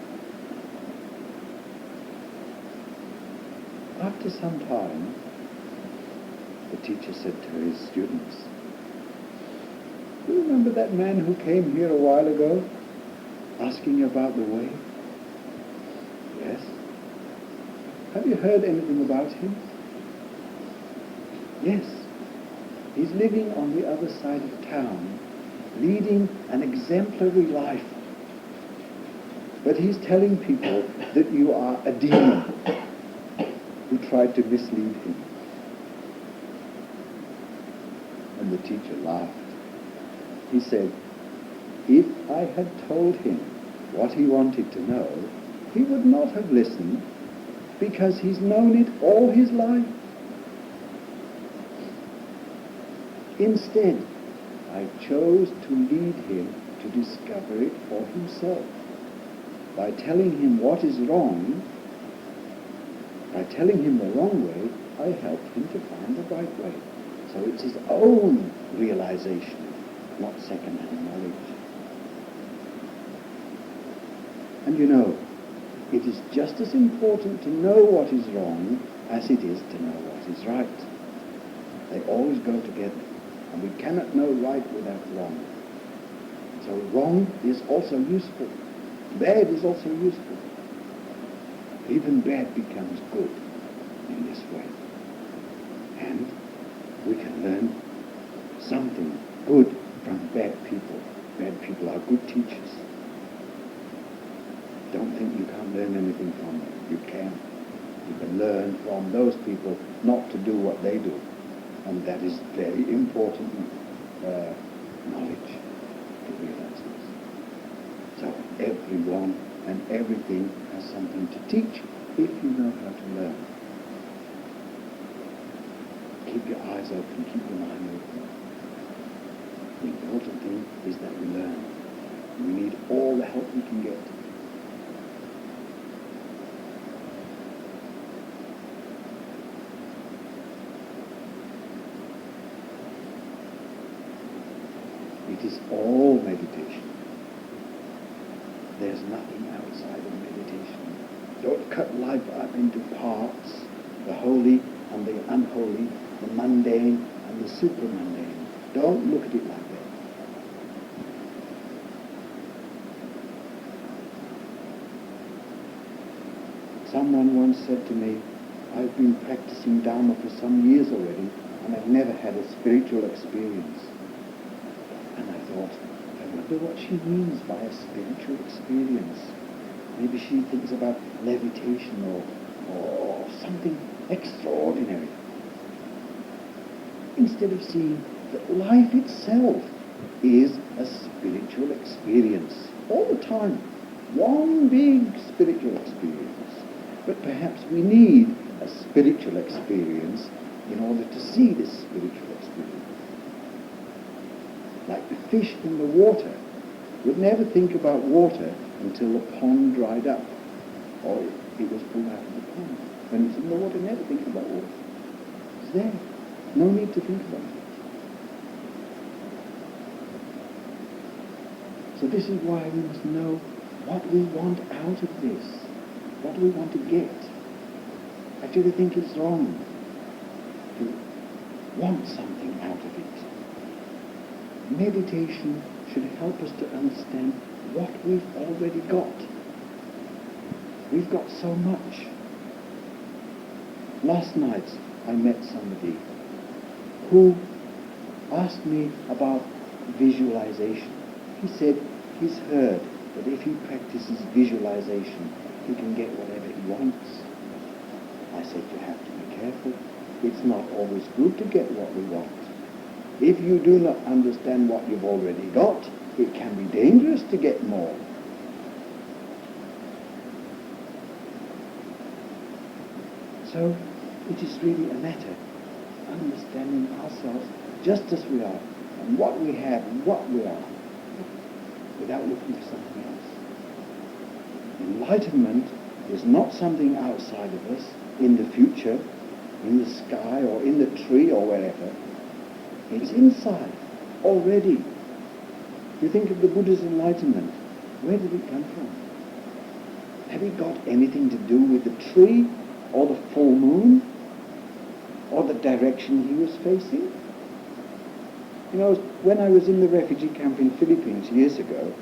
After some time, the teacher said to his students, do you remember that man who came here a while ago, asking about the way? Yes. Have you heard anything about him? Yes. He's living on the other side of town, leading an exemplary life. But he's telling people that you are a demon who tried to mislead him. And the teacher laughed. He said, if I had told him what he wanted to know, he would not have listened, because he's known it all his life. Instead, I chose to lead him to discover it for himself. By telling him what is wrong, by telling him the wrong way, I helped him to find the right way. So it's his own realization, not second-hand knowledge. And you know, it is just as important to know what is wrong as it is to know what is right. They always go together, and we cannot know right without wrong. So wrong is also useful. Bad is also useful. Even bad becomes good in this way. And we can learn something good from bad people. Bad people are good teachers. Don't think you can't learn anything from them. You can. You can learn from those people not to do what they do. And that is very important. knowledge to realize this. So everyone and everything has something to teach if you know how to learn. Keep your eyes open, keep your mind open. The important thing is that we learn. We need all the help we can get. It is all meditation. There's nothing outside of meditation. Don't cut life up into parts, the holy and the unholy, the mundane and the supramundane. Don't look at it like that. Someone once said to me, I've been practicing Dhamma for some years already and I've never had a spiritual experience. And I thought, I wonder what she means by a spiritual experience. Maybe she thinks about levitation or something extraordinary. Instead of seeing that life itself is a spiritual experience. All the time. One big spiritual experience. But perhaps we need a spiritual experience in order to see this spiritual experience. Like the fish in the water would never think about water until the pond dried up or it was pulled out of the pond. When it's in the water, never think about water. It's there. No need to think about it. So this is why we must know what we want out of this. What do we want to get? I actually think it's wrong to want something out of it. Meditation should help us to understand what we've already got. We've got so much. Last night I met somebody who asked me about visualization. He said he's heard that if he practices visualization, he can get whatever he wants. I said, you have to be careful. It's not always good to get what we want. If you do not understand what you've already got, it can be dangerous to get more. So it is really a matter of understanding ourselves just as we are, and what we have and what we are, without looking for something else. Enlightenment is not something outside of us, in the future, in the sky or in the tree or wherever. It's inside, already. You think of the Buddha's enlightenment. Where did it come from? Have it got anything to do with the tree or the full moon or the direction he was facing? You know, when I was in the refugee camp in Philippines years ago,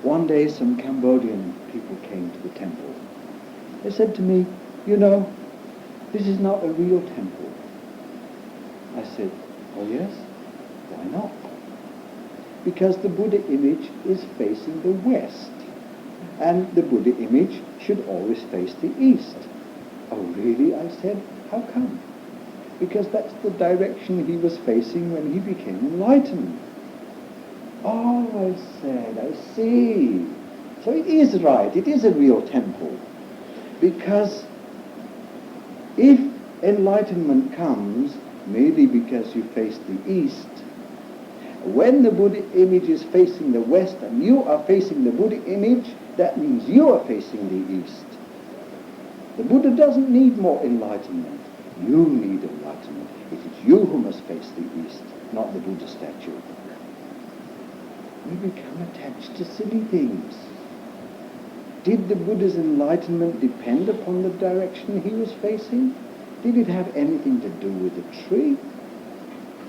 one day some Cambodian people came to the temple. They said to me, you know, this is not a real temple. I said, oh yes? Why not? Because the Buddha image is facing the west, and the Buddha image should always face the east. Oh really? I said, how come? Because that's the direction he was facing when he became enlightened. Oh, I said, I see. So it is right, it is a real temple. Because if enlightenment comes merely because you face the east, when the Buddha image is facing the west and you are facing the Buddha image, that means you are facing the east. The Buddha doesn't need more enlightenment. You need enlightenment. It is you who must face the east, not the Buddha statue. We become attached to silly things. Did the Buddha's enlightenment depend upon the direction he was facing? Did it have anything to do with the tree?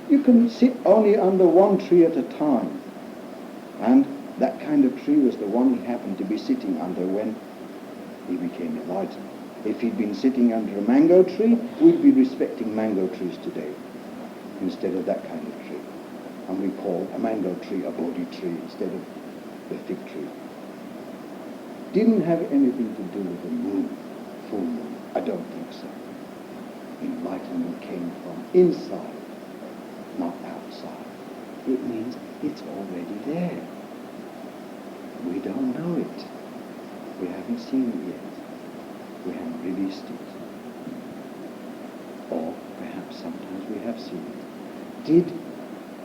You can sit only under one tree at a time. And that kind of tree was the one he happened to be sitting under when he became enlightened. If he'd been sitting under a mango tree, we'd be respecting mango trees today instead of that kind of tree. And we call a mango tree a Bodhi tree instead of the fig tree. Didn't have anything to do with the moon, full moon. I don't think so. Enlightenment came from inside. not outside. It means it's already there. We don't know it. We haven't seen it yet. We haven't released it. Or perhaps sometimes we have seen it. Did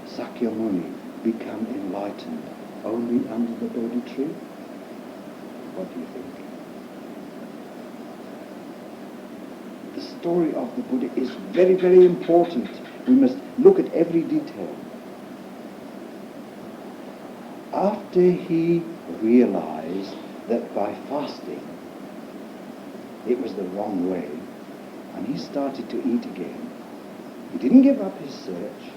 Sakyamuni become enlightened only under the Bodhi tree? What do you think? The story of the Buddha is very, very important. We must look at every detail. After he realized that by fasting it was the wrong way, and he started to eat again, he didn't give up his search.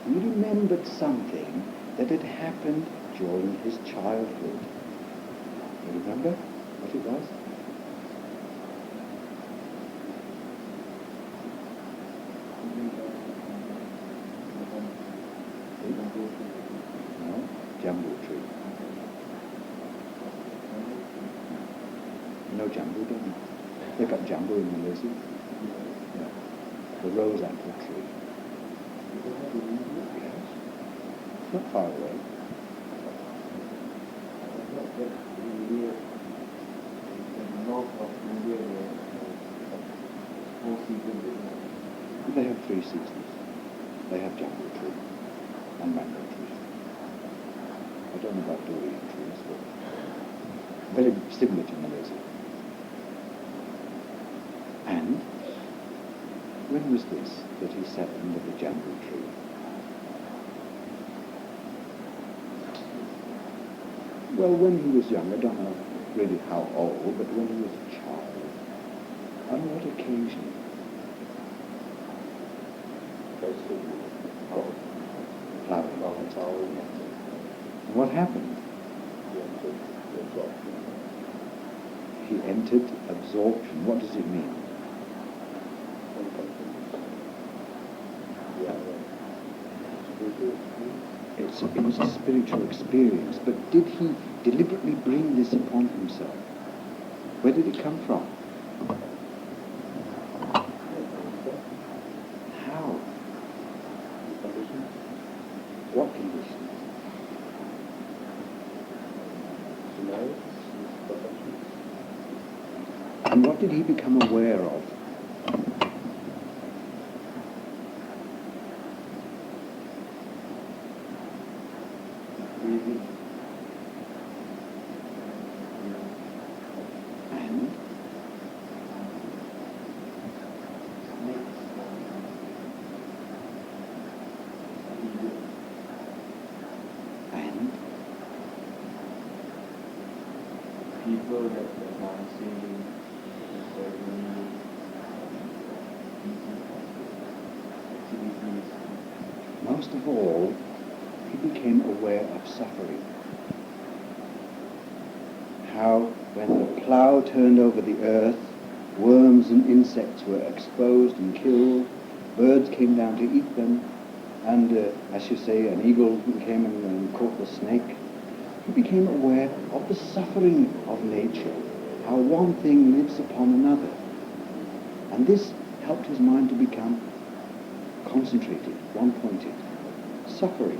He remembered something that had happened during his childhood. You remember what it was? No, Jambu tree. No jambu, don't you? They've got jambu in Malaysia. No. The rose apple tree. Yes. Not far away. They have 3 seasons. They have jambu tree and mango trees. I don't know about durian trees, but very similar to Malaysia. And when was this that he sat under the jambu tree? Well, when he was young, I don't know really how old, but when he was a child. On what occasion? Plowing. And what happened? He entered absorption. What does it mean? It was a spiritual experience, but did he deliberately bring this upon himself? Where did it come from? How? What conditions? And what did he become aware of? People that are dancing, activities. Most of all, he became aware of suffering. How, when the plough turned over the earth, worms and insects were exposed and killed, birds came down to eat them, and, as you say, an eagle came and caught the snake. He became aware of the suffering of nature, how one thing lives upon another. And this helped his mind to become concentrated, one-pointed, suffering.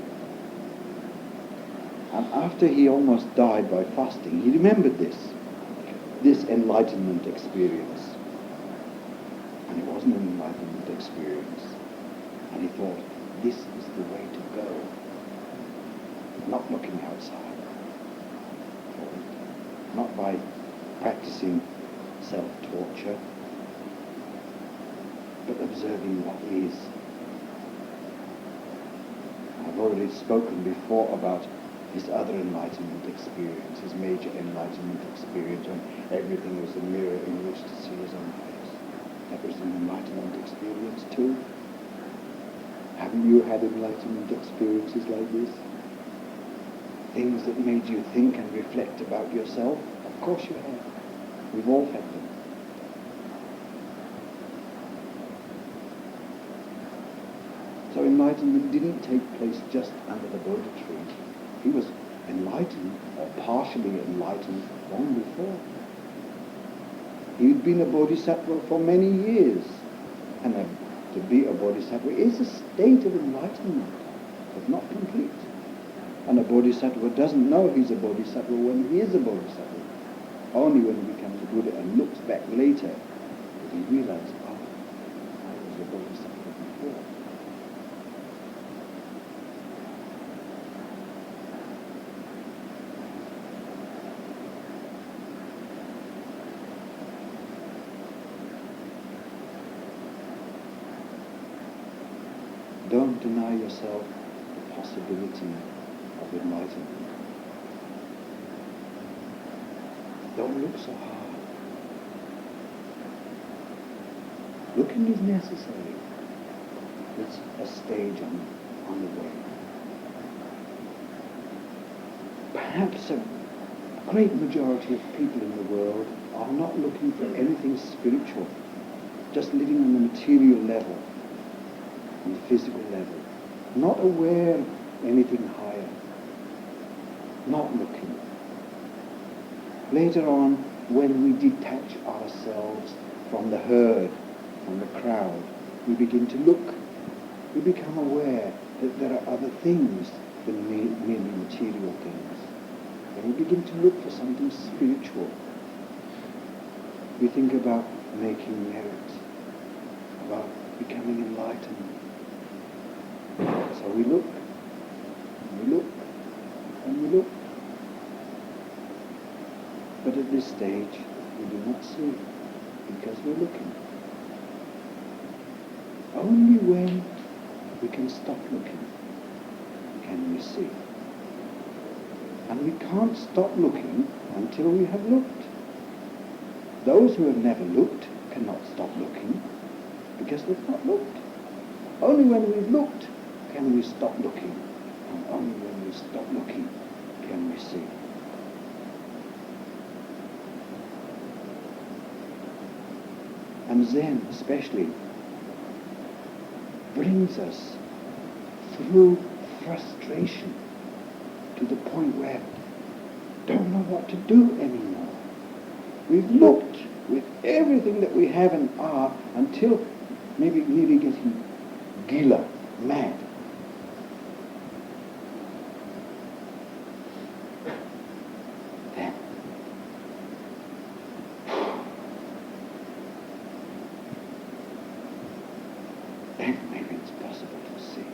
And after he almost died by fasting, he remembered this enlightenment experience. And it wasn't an enlightenment experience. And he thought, this is the way to go. Not looking outside. Not by practicing self-torture, but observing what is. I've already spoken before about his other enlightenment experience, his major enlightenment experience, when everything was a mirror in which to see his own face. That was an enlightenment experience too. Haven't you had enlightenment experiences like this? Things that made you think and reflect about yourself? Of course you have. We've all had them. So enlightenment didn't take place just under the Bodhi tree. He was enlightened, or partially enlightened, long before. He'd been a bodhisattva for many years, and To be a bodhisattva is a state of enlightenment, but not complete. And a bodhisattva doesn't know he's a bodhisattva when he is a bodhisattva. Only when he becomes a Buddha and looks back later that he realizes, oh, I was a bodhisattva before. Don't deny yourself the possibility of enlightenment. Don't look so hard. Looking is necessary. It's a stage on the way. Perhaps a great majority of people in the world are not looking for anything spiritual, just living on the material level, on the physical level, not aware of anything higher, not looking. Later on, when we detach ourselves from the herd, from the crowd, we begin to look. We become aware that there are other things than merely material things. And we begin to look for something spiritual. We think about making merit, about becoming enlightened. So we look, and we look, and we look. But at this stage, we do not see, because we're looking. Only when we can stop looking can we see. And we can't stop looking until we have looked. Those who have never looked cannot stop looking, because they've not looked. Only when we've looked can we stop looking, and only when we stop looking can we see. And Zen especially brings us through frustration to the point where we don't know what to do anymore. We've looked with everything that we have and are until maybe nearly getting gila, mad. Then maybe it's possible to see.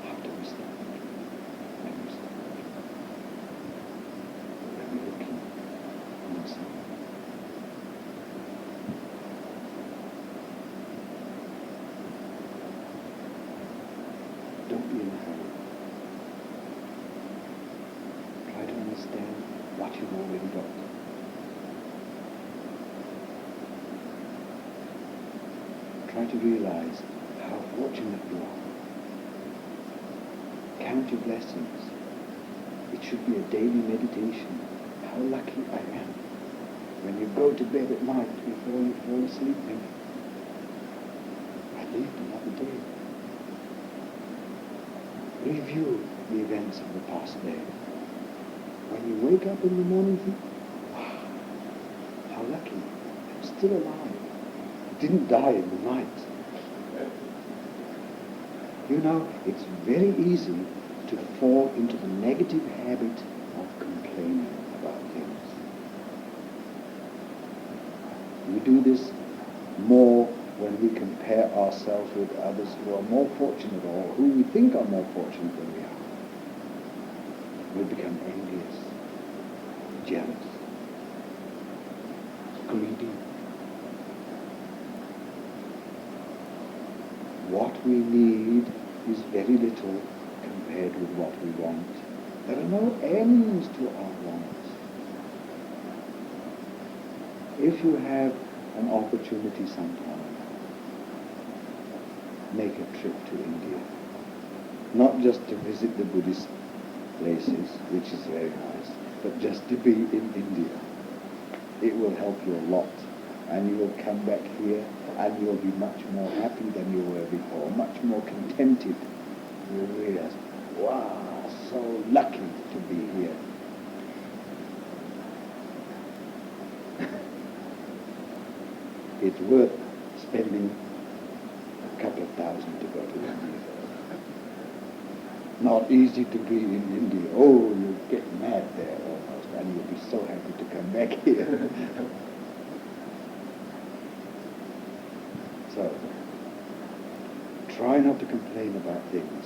How do we stop looking? When we stop looking? When we're looking inside. Don't be in a hurry. Try to understand what you've already got. Try to realize how fortunate you are. Count your blessings. It should be a daily meditation. How lucky I am. When you go to bed at night before you fall asleep, think, I lived another day. Review the events of the past day. When you wake up in the morning, think, wow, how lucky. I'm still alive. Didn't die in the night. You know, it's very easy to fall into the negative habit of complaining about things. We do this more when we compare ourselves with others who are more fortunate or who we think are more fortunate than we are. We become envious, jealous, greedy. What we need is very little compared with what we want. There are no ends to our wants. If you have an opportunity sometime, make a trip to India. Not just to visit the Buddhist places, which is very nice, but just to be in India. It will help you a lot. And you will come back here and you'll be much more happy than you were before, much more contented. You'll realize, wow, so lucky to be here. It's worth spending not easy to be in India. Oh, you get mad there almost, and you'll be so happy to come back here. So, try not to complain about things.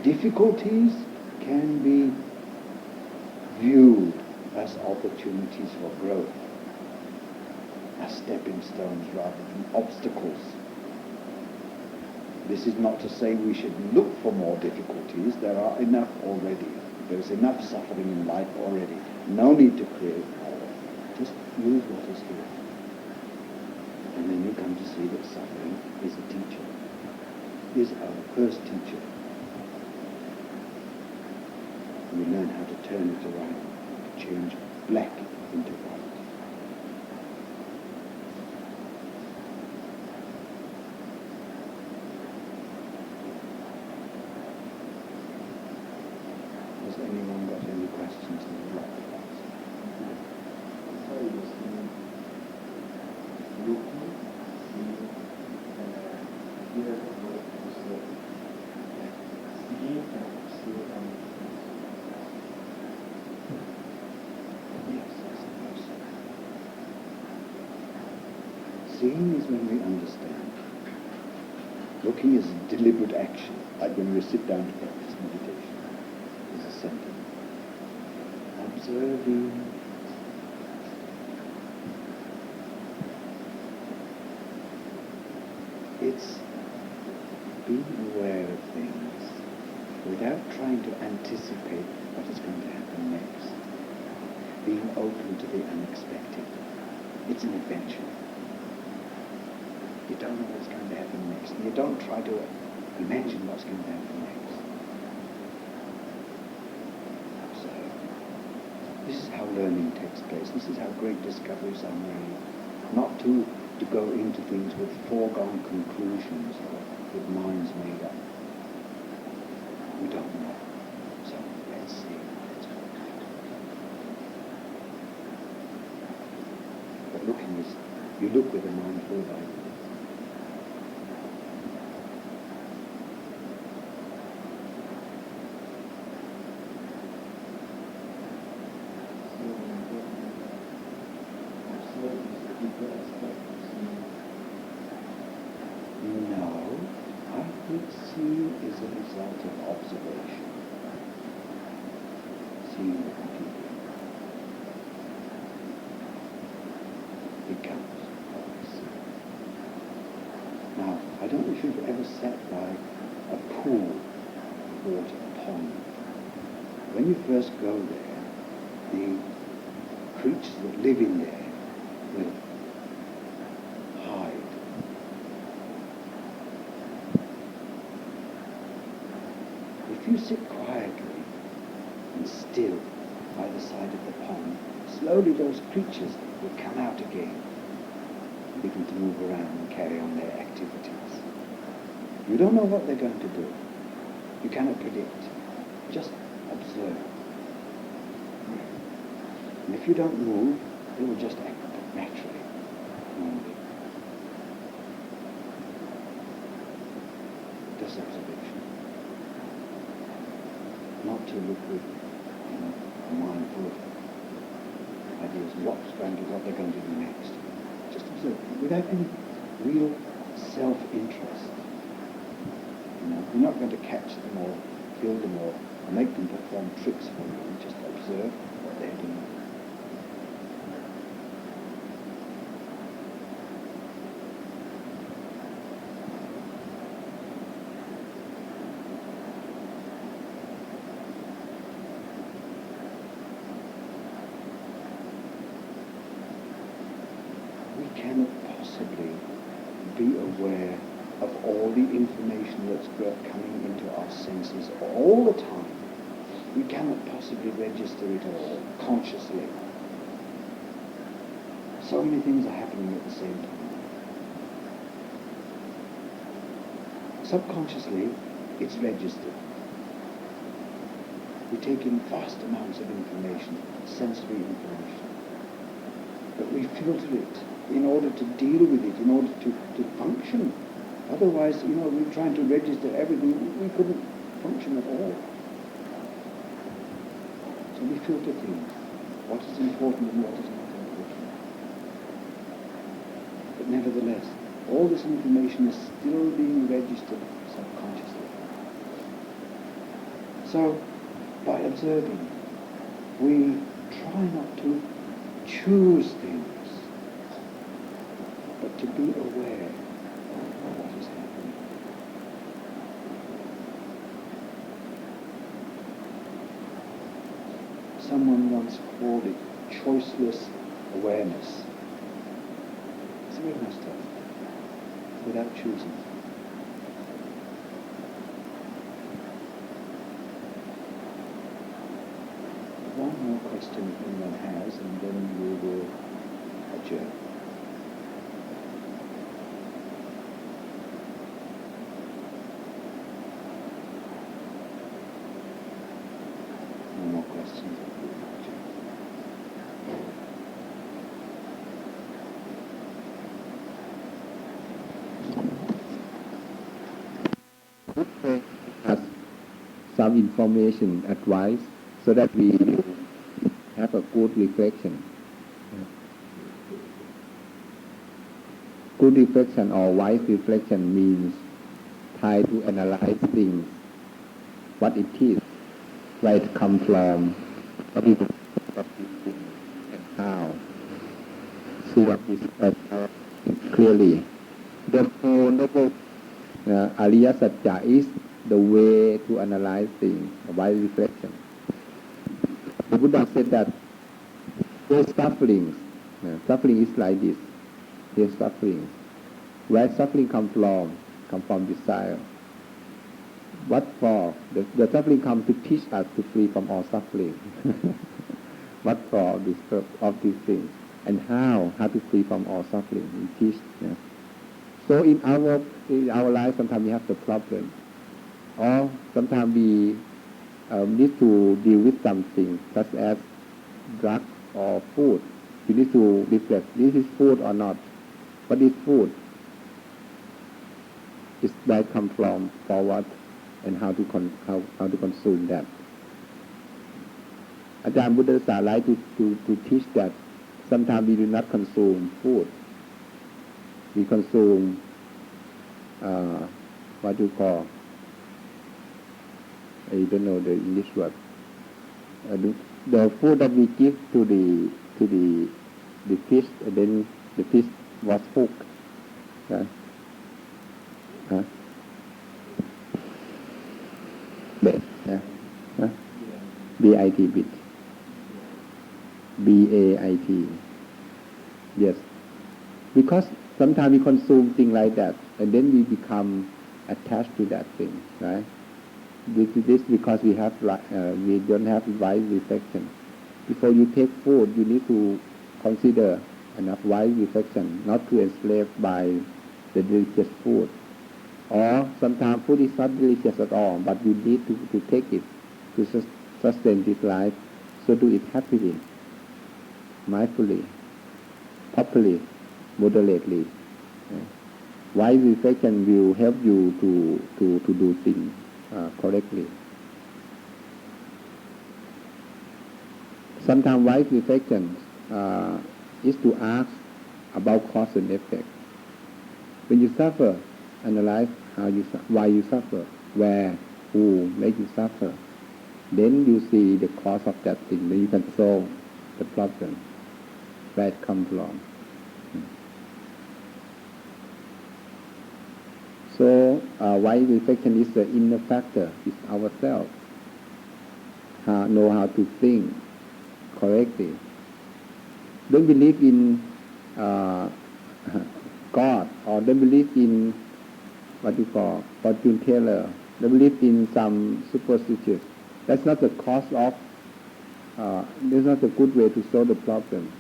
Difficulties can be viewed as opportunities for growth, as stepping stones rather than obstacles. This is not to say we should look for more difficulties. There are enough already. There's enough suffering in life already. No need to create more. Just use what is here. And then you come to see that suffering is a teacher, is our first teacher. We learn how to turn it around, to change black into white. Has anyone got any questions they would like to ask? Sorry, you see, looking, seeing, here the word observe. Seeing and observe. Yes, I suppose so. Seeing is when we understand. Looking is a deliberate action, like when we sit down to practice meditation. Is a sentence. Observing. It's being aware of things without trying to anticipate what is going to happen next. Being open to the unexpected. It's an adventure. You don't know what's going to happen next, and you don't try to imagine what's going to happen next. So, this is how learning takes place. This is how great discoveries are made. Not to go into things with foregone conclusions or with minds made up. We don't know. So, let's see. Let's go. But looking is, you look with a mind full of ideas. No, I think seeing is a result of observation. Seeing the complete becomes what we see. Now, I don't know if you've ever sat by a pool of water, a pond. When you first go there, the creatures that live in there will hide. If you sit quietly and still by the side of the pond, slowly those creatures will come out again and begin to move around and carry on their activities. You don't know what they're going to do. You cannot predict. Just observe. And if you don't move, they will just act naturally. Just observation. Not to look with, a mind full of ideas what they're going to do next. Just observe, without any real self-interest. You're not going to catch them or kill them or make them perform tricks for you. You just observe what they're doing. We cannot possibly be aware of all the information that's coming into our senses all the time. We cannot possibly register it all consciously. So many things are happening at the same time. Subconsciously, it's registered. We take in vast amounts of information, sensory information. But we filter it in order to deal with it, in order to function. Otherwise, we're trying to register everything. We couldn't function at all. So we filter things. What is important and what is not important. But nevertheless, all this information is still being registered subconsciously. So, by observing, we try not to choose things, but to be aware of what is happening. Someone once called it choiceless awareness. It's very nice stuff, without choosing. One more question if anyone has, and then we will adjourn. No more questions. We will adjourn. Us some information, advice, so that we have a good reflection. Good reflection or wise reflection means try to analyze things, what it is, where it comes from, what it is, and how. See what is clearly. The Four Noble Ariya Satya is the way to analyze things, wise reflection. The Buddha said that those sufferings, suffering is like this. There's suffering. Where suffering comes from? Come from desire. What for? The suffering comes to teach us to free from all suffering. What for of these things? And how to free from all suffering? We teach. So in our life, sometimes we have the problem, or sometimes we need to deal with something such as drug or food. We need to reflect: this is food or not? What is food? Is that come from, for what, and how to consume that? Ajahn Buddha like to teach that sometimes we do not consume food. We consume what you call, I don't know the English word. The food that we give to the fish, and then the fish was hooked. Bait. B-I-T, bit. B-A-I-T. Yes. Because sometimes we consume things like that, and then we become attached to that thing, right? This because we don't have wise reflection. Before you take food, you need to consider enough wise reflection, not to enslave by the delicious food. Or sometimes food is not delicious at all, but you need to take it to sustain this life. So do it happily, mindfully, properly, moderately. Wise reflection will help you to do things correctly. Sometimes wise reflection is to ask about cause and effect. When you suffer, analyze why you suffer, where, who make you suffer. Then you see the cause of that thing. Then you can solve the problem, where it comes from. So wise reflection is the inner factor, is ourselves. Know how to think correctly. Don't believe in God, or don't believe in what you call fortune teller. Don't believe in some superstition. That's not the cause of. That's not a good way to solve the problem.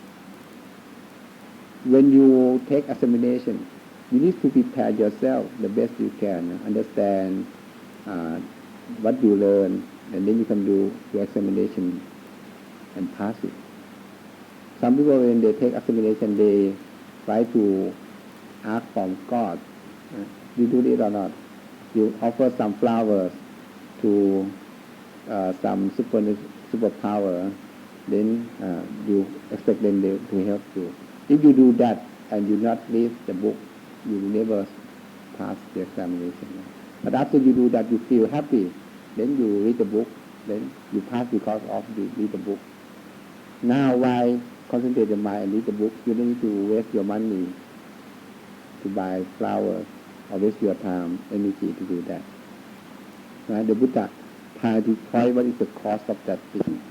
When you take examination, you need to prepare yourself the best you can, understand what you learn, and then you can do the examination and pass it. Some people, when they take examination, they try to ask from God. You do it or not? You offer some flowers to some superpower, then you expect them to help you. If you do that and you not read the book, you will never pass the examination. But after you do that, you feel happy. Then you read the book. Then you pass because of you read the book. Now, why concentrate your mind and read the book? You don't need to waste your money to buy flowers or waste your time, energy to do that. Right? The Buddha try to point what is the cost of that thing.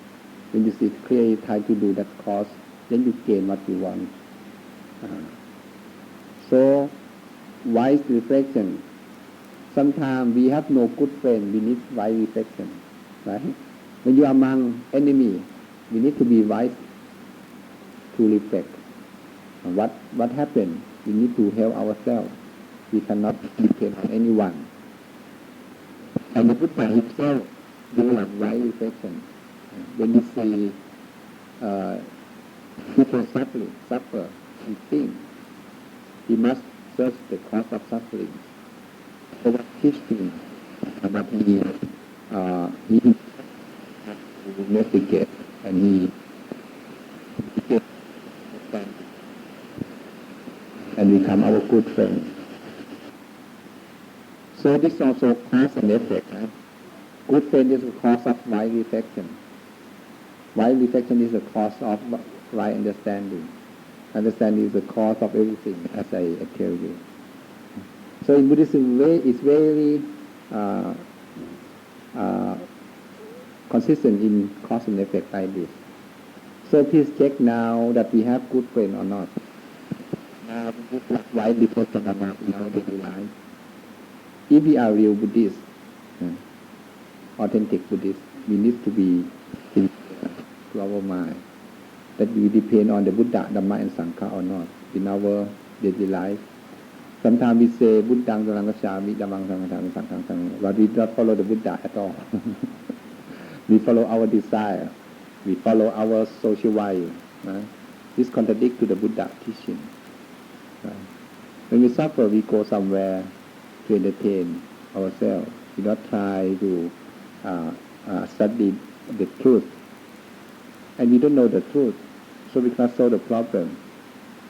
When you see it clearly, try to do that cost, then you gain what you want. So, wise reflection. Sometimes we have no good friend, we need wise reflection. Right? When you are among enemy, we need to be wise to reflect. What happened? We need to help ourselves. We cannot depend on anyone. And the Buddha himself developed wise reflection. When you see people suffer, he thinks he must search the cause of suffering. So what teach him about he investigate and he and become our good friend. So this also cause and effect. Right? Good friend is the cause of wise reflection. Wise reflection is the cause of right understanding. Understanding is the cause of everything, as I tell you. So in Buddhism, it's very consistent in cause and effect like this. So please check now that we have good friend or not. Now, why before Dhamma in our daily life? If we are real Buddhists, authentic Buddhists, we need to be sincere to our mind that we depend on the Buddha, Dhamma, and Sangha or not in our daily life. Sometimes we say Buddhaṃ Saraṇaṃ Gacchāmi, Dhammāṃ Saraṇaṃ Gacchāmi, Sanghaṃ Saraṇaṃ, but we don't follow the Buddha at all. We follow our desire. We follow our social value. Right? This contradicts to the Buddha teaching. Right? When we suffer, we go somewhere to entertain ourselves. We don't try to study the truth. And we don't know the truth, so we cannot solve the problem.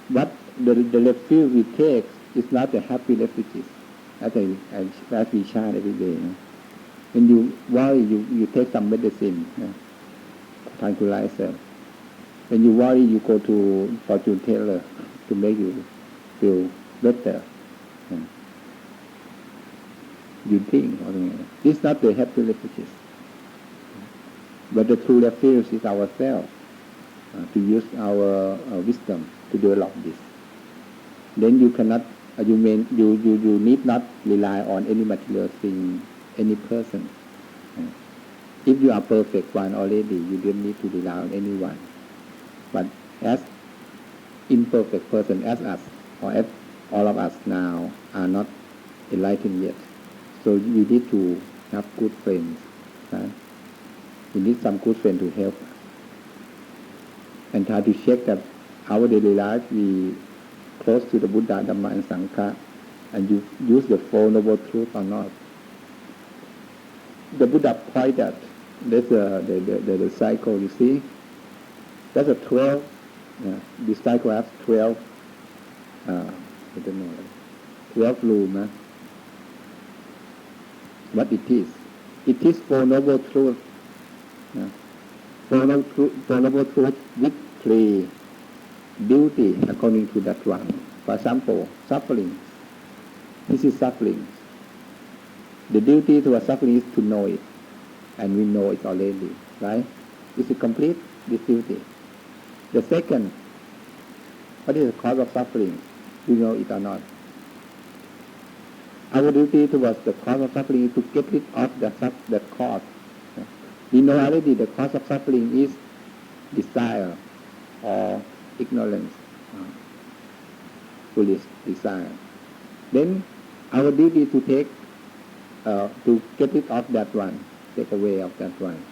But the refuge we take is not the happy refuges, as we chant every day. When you worry, you take some medicine, tranquilizer. When you worry, you go to fortune teller to make you feel better. You think, this is not the happy refuges. But the true refuge is ourselves, to use our wisdom to develop this. Then you cannot, you need not rely on any material thing, any person. If you are perfect one already, you don't need to rely on anyone. But as imperfect person, as us, or as all of us now are not enlightened yet, so we need to have good friends. Right? We need some good friend to help us. And try to check that our daily life we close to the Buddha, Dhamma, and Sangha, and you use the Four Noble Truths or not. The Buddha pointed that there's the cycle, you see. That's a 12, the cycle has 12, I don't know, 12 rules. What it is? It is Four Noble Truths. Four Noble Truths with 3 duty according to that one. For example, suffering. This is suffering. The duty to a suffering is to know it, and we know it already, right? Is it complete, this duty? The second, what is the cause of suffering? Do you know it or not? Our duty towards the cause of suffering is to get rid of the cause. We know already the cause of suffering is desire or ignorance, foolish desire. Then our duty to take, to get rid of that one, take away of that one.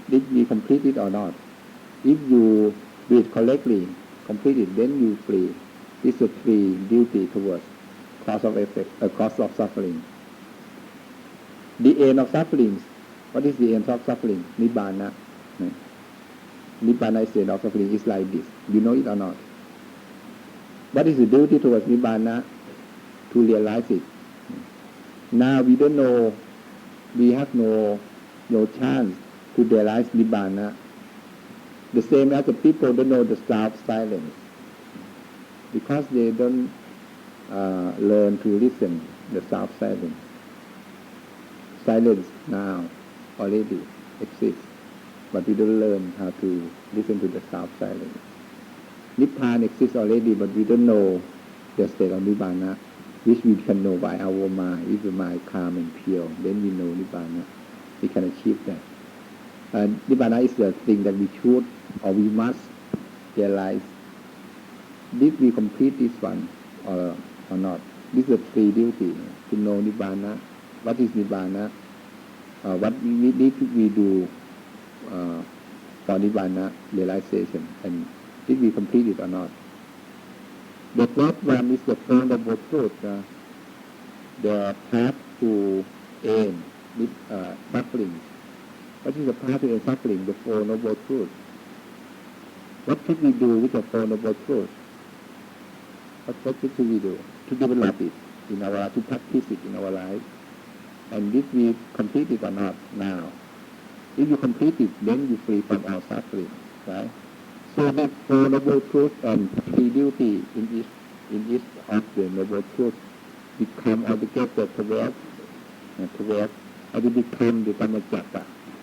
Did we complete it or not? If you do it correctly, complete it, then you free. This is a 3 duty towards cause of effect, cause of suffering. The end of sufferings. What is the end of suffering? Nibbana. Nibbana is the end of suffering. It's like this. You know it or not? What is the duty towards Nibbana? To realize it. Now we don't know. We have no chance to realize Nibbana. The same as the people don't know the sound of silence, because they don't learn to listen the sound of silence. Silence now already exists, but we don't learn how to listen to the sound of silence. Nibbana exists already, but we don't know the state of Nibbana, which we can know by our mind. If the mind calm and pure, then we know Nibbana. We can achieve that. Nibbana is the thing that we should or we must realize. Did we complete this one or not? This is a three duty to know Nibbana. What is Nibbana? What we do for Nibbana realization, and did we complete it or not? The first one is the Four Noble Truths, the path to end suffering. What is the path to end suffering? The Four Noble Truths. What should we do with the Four Noble Truths? What should we do? To develop it in our life, to practice it in our life. And did we complete it or not now? If you complete it, then you free from all suffering, right? So the Four Noble Truths and three duty in each of the Noble Truths become altogether 12, and it become the Dhamma,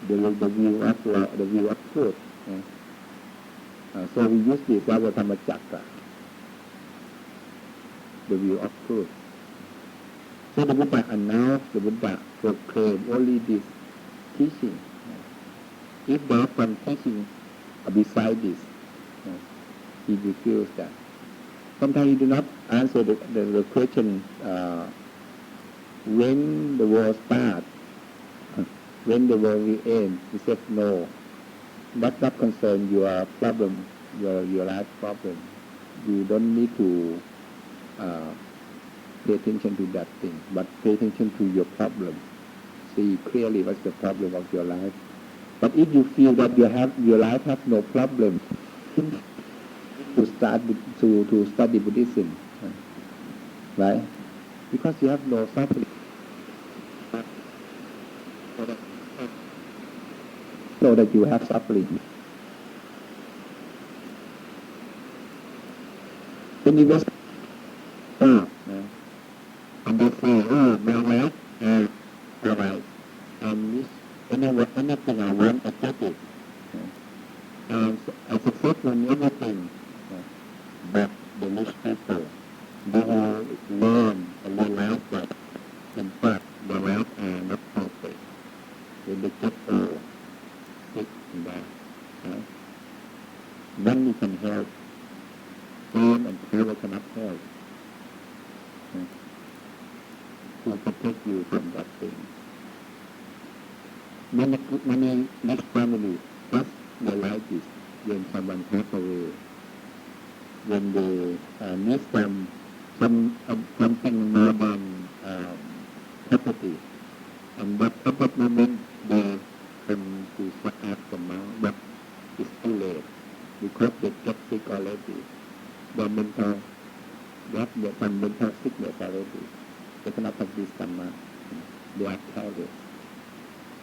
the view of law, the view of truth. So we use this as a Dhamma, the view of truth. So the Buddha announced, the Buddha proclaimed only this teaching. If there is some teaching beside this, he refused that. Sometimes he do not answer the question when the war starts, when the war will end. He said no. That's not concern your problem, your life problem. You don't need to pay attention to that thing, but pay attention to your problem. See clearly what's the problem of your life. But if you feel that your life has no problem, to study Buddhism, right? Because you have no suffering. So that you have suffering. When you just and they say, oh, my life, alright, and this, anything I want, I get it. And I success in everything. But the rich people, they will learn and realize that, in fact, the wealth are not perfect. When they get old, sick and bad, money can help, fame and power cannot help. To protect you from that thing. Many next family just realize this when someone passes away. When they need something more than property, and but at that moment they come to ask for money, but it's too late because they get sick already. They have some mental sickness already. They cannot practice Dhamma. They are careless.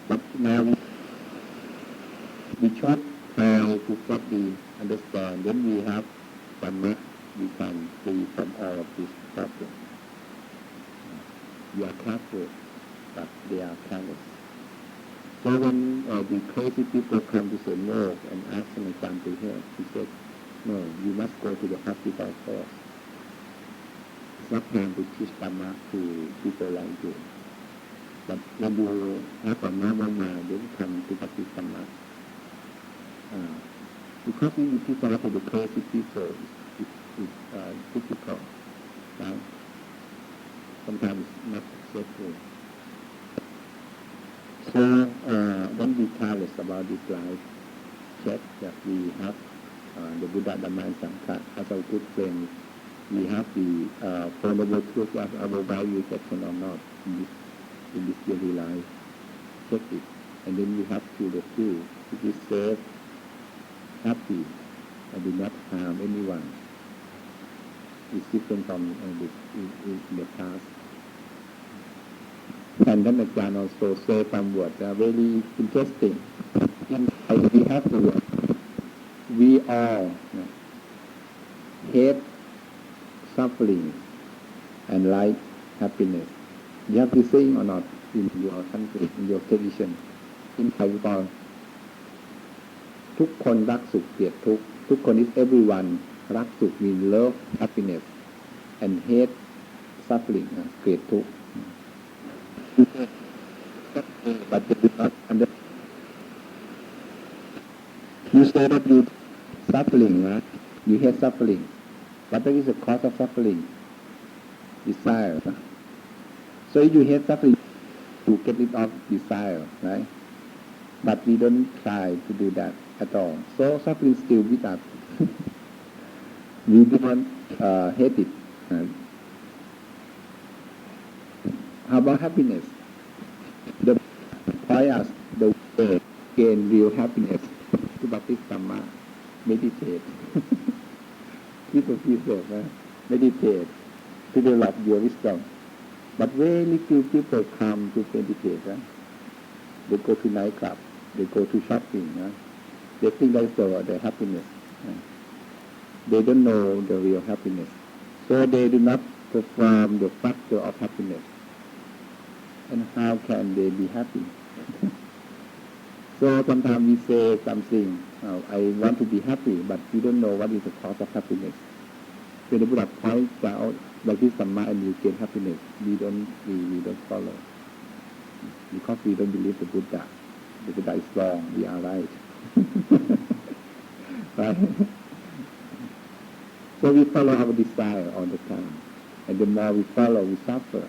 But now we should try to study, understand. Then we have Dhamma, we can free from all of these problems. We are careful, but they are careless. So when the crazy people come to say no and ask him to help, he said, no, you must go to the hospital first. It's not time to teach Dhamma to people like you. But when you have a normal mind, then come to practice Dhamma. Because if you teach Dhamma to the crazy people, it's difficult. Right? Sometimes it's not successful. So don't be careless about this life. Check that we have the Buddha, Dhamma, and Sangha as our good friends. We have the Four Noble Truths as our value section or not in this daily life. protect it, and then you have to feel to be safe, happy, and do not harm anyone. It's different from in the past. And then Ajahn also say some words that are very interesting. In Thai we have the word, we all hate suffering and like happiness. You have this saying or not in your country, in your tradition? In Thai we call ทุกคนรักสุขเกลียดทุกข์ ทุกคน is everyone รักสุข mean love happiness and hate suffering เกลียดทุกข์ but they do not understand. You say that you suffering, right? You hate suffering, but what is the cause of suffering? Desire. So if you hate suffering, you get rid of desire, right? But we don't try to do that at all. So suffering is still with us. We do not hate it. How about happiness? The point us the way to gain real happiness to practice Dhamma, meditate. People meditate to develop your wisdom. But very few people come to meditate. They go to nightclub, they go to shopping. They think that's the happiness. They don't know the real happiness. So they do not perform the factor of happiness. And how can they be happy? So sometimes we say something, I want to be happy, but we don't know what is the cause of happiness. When the Buddha points out, like this Dhamma and you get happiness, we don't follow. Because we don't believe the Buddha. The Buddha is wrong, we are right. Right? So we follow our desire all the time. And the more we follow, we suffer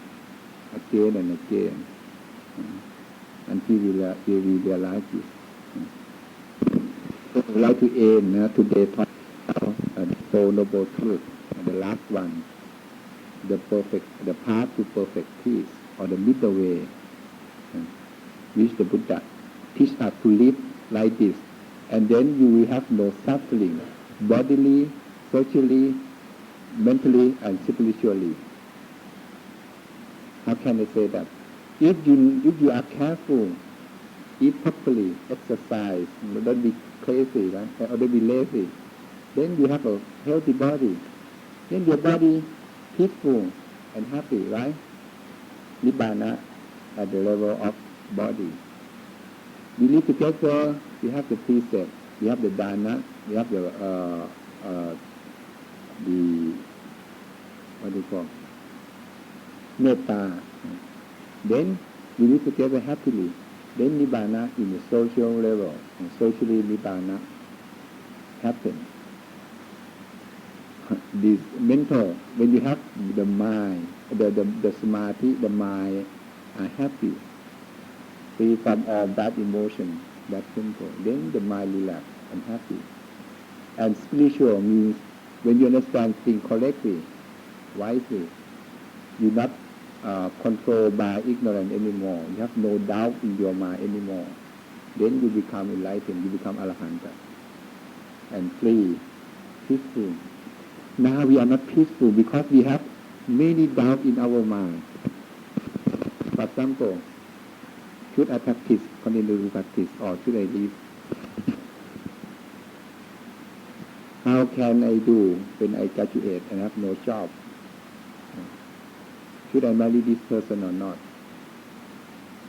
again and again. Until we realize this. So I would like to aim today talk about the Four Noble Truths. The last one, the path to perfect peace, or the middle way, which the Buddha teach us to live like this, and then you will have no suffering, bodily, socially, mentally, and spiritually. How can I say that? If you are careful, eat properly, exercise, don't be crazy, right? Or don't be lazy, then you have a healthy body. Then your body peaceful and happy, right? Nibbana at the level of body. We live together, we have the precept, we have the dana, we have the what do you call? Metta. Then we live together happily. Then Nibbana in the social level, and socially Nibbana happens. This mental, when you have the mind, the samadhi, the mind are happy, free from all bad emotion, bad temper, then the mind relax and happy. And spiritual means when you understand things correctly, wisely, you're not controlled by ignorance anymore. You have no doubt in your mind anymore. Then you become enlightened, you become arahanta and free, peaceful. Now we are not peaceful because we have many doubts in our mind. For example, should I practice, continue to practice, or should I leave? How can I do when I graduate and have no job? Should I marry this person or not?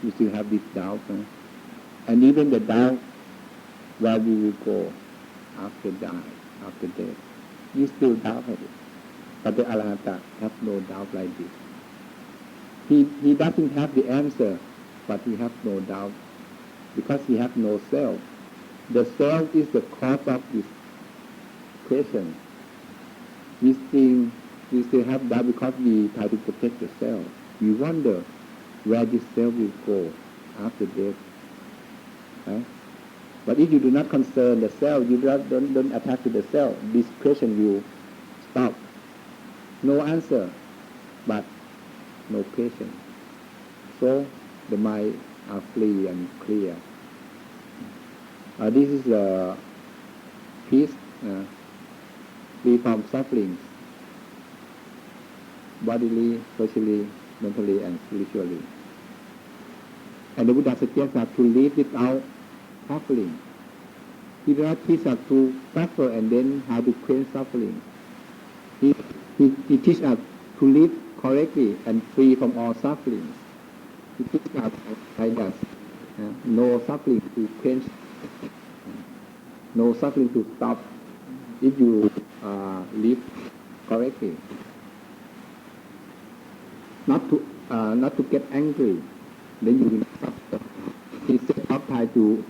You still have this doubt. And even the doubt where we will go after death. You still doubt it. But the Arahanta have no doubt like this. He doesn't have the answer, but he has no doubt because he has no self. The self is the cause of this question. We still have doubt because we try to protect the self. We wonder where this self will go after death. Right? But if you do not concern the self, you don't attach to the self, this question will stop. No answer, but no question. So the mind are free and clear. This is a peace, free from sufferings, bodily, socially, mentally, and spiritually. And the Buddha suggests that to live without suffering. He does not teach us to suffer and then how to quench suffering. He teaches us to live correctly and free from all sufferings. He teaches us like that. No suffering to quench, no suffering to stop if you live correctly. Not to get angry, then you will suffer. He said not try to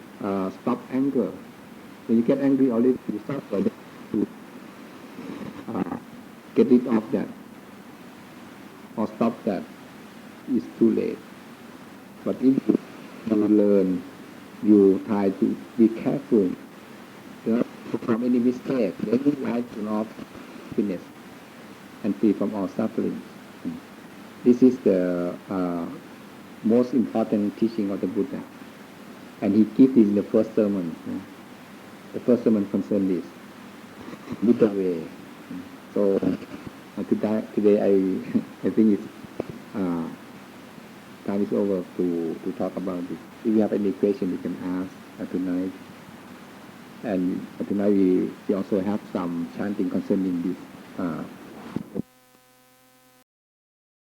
stop anger. When you get angry already you suffer. Then to get rid of that or stop that is too late. But if you learn, you try to be careful, not to from any mistake, then you life of happiness and free from all suffering. This is the most important teaching of the Buddha, and he gives this in the first sermon. The first sermon concerns this Buddha way. So today I think it's time is over to talk about this. If you have any question, you can ask tonight. And tonight we also have some chanting concerning this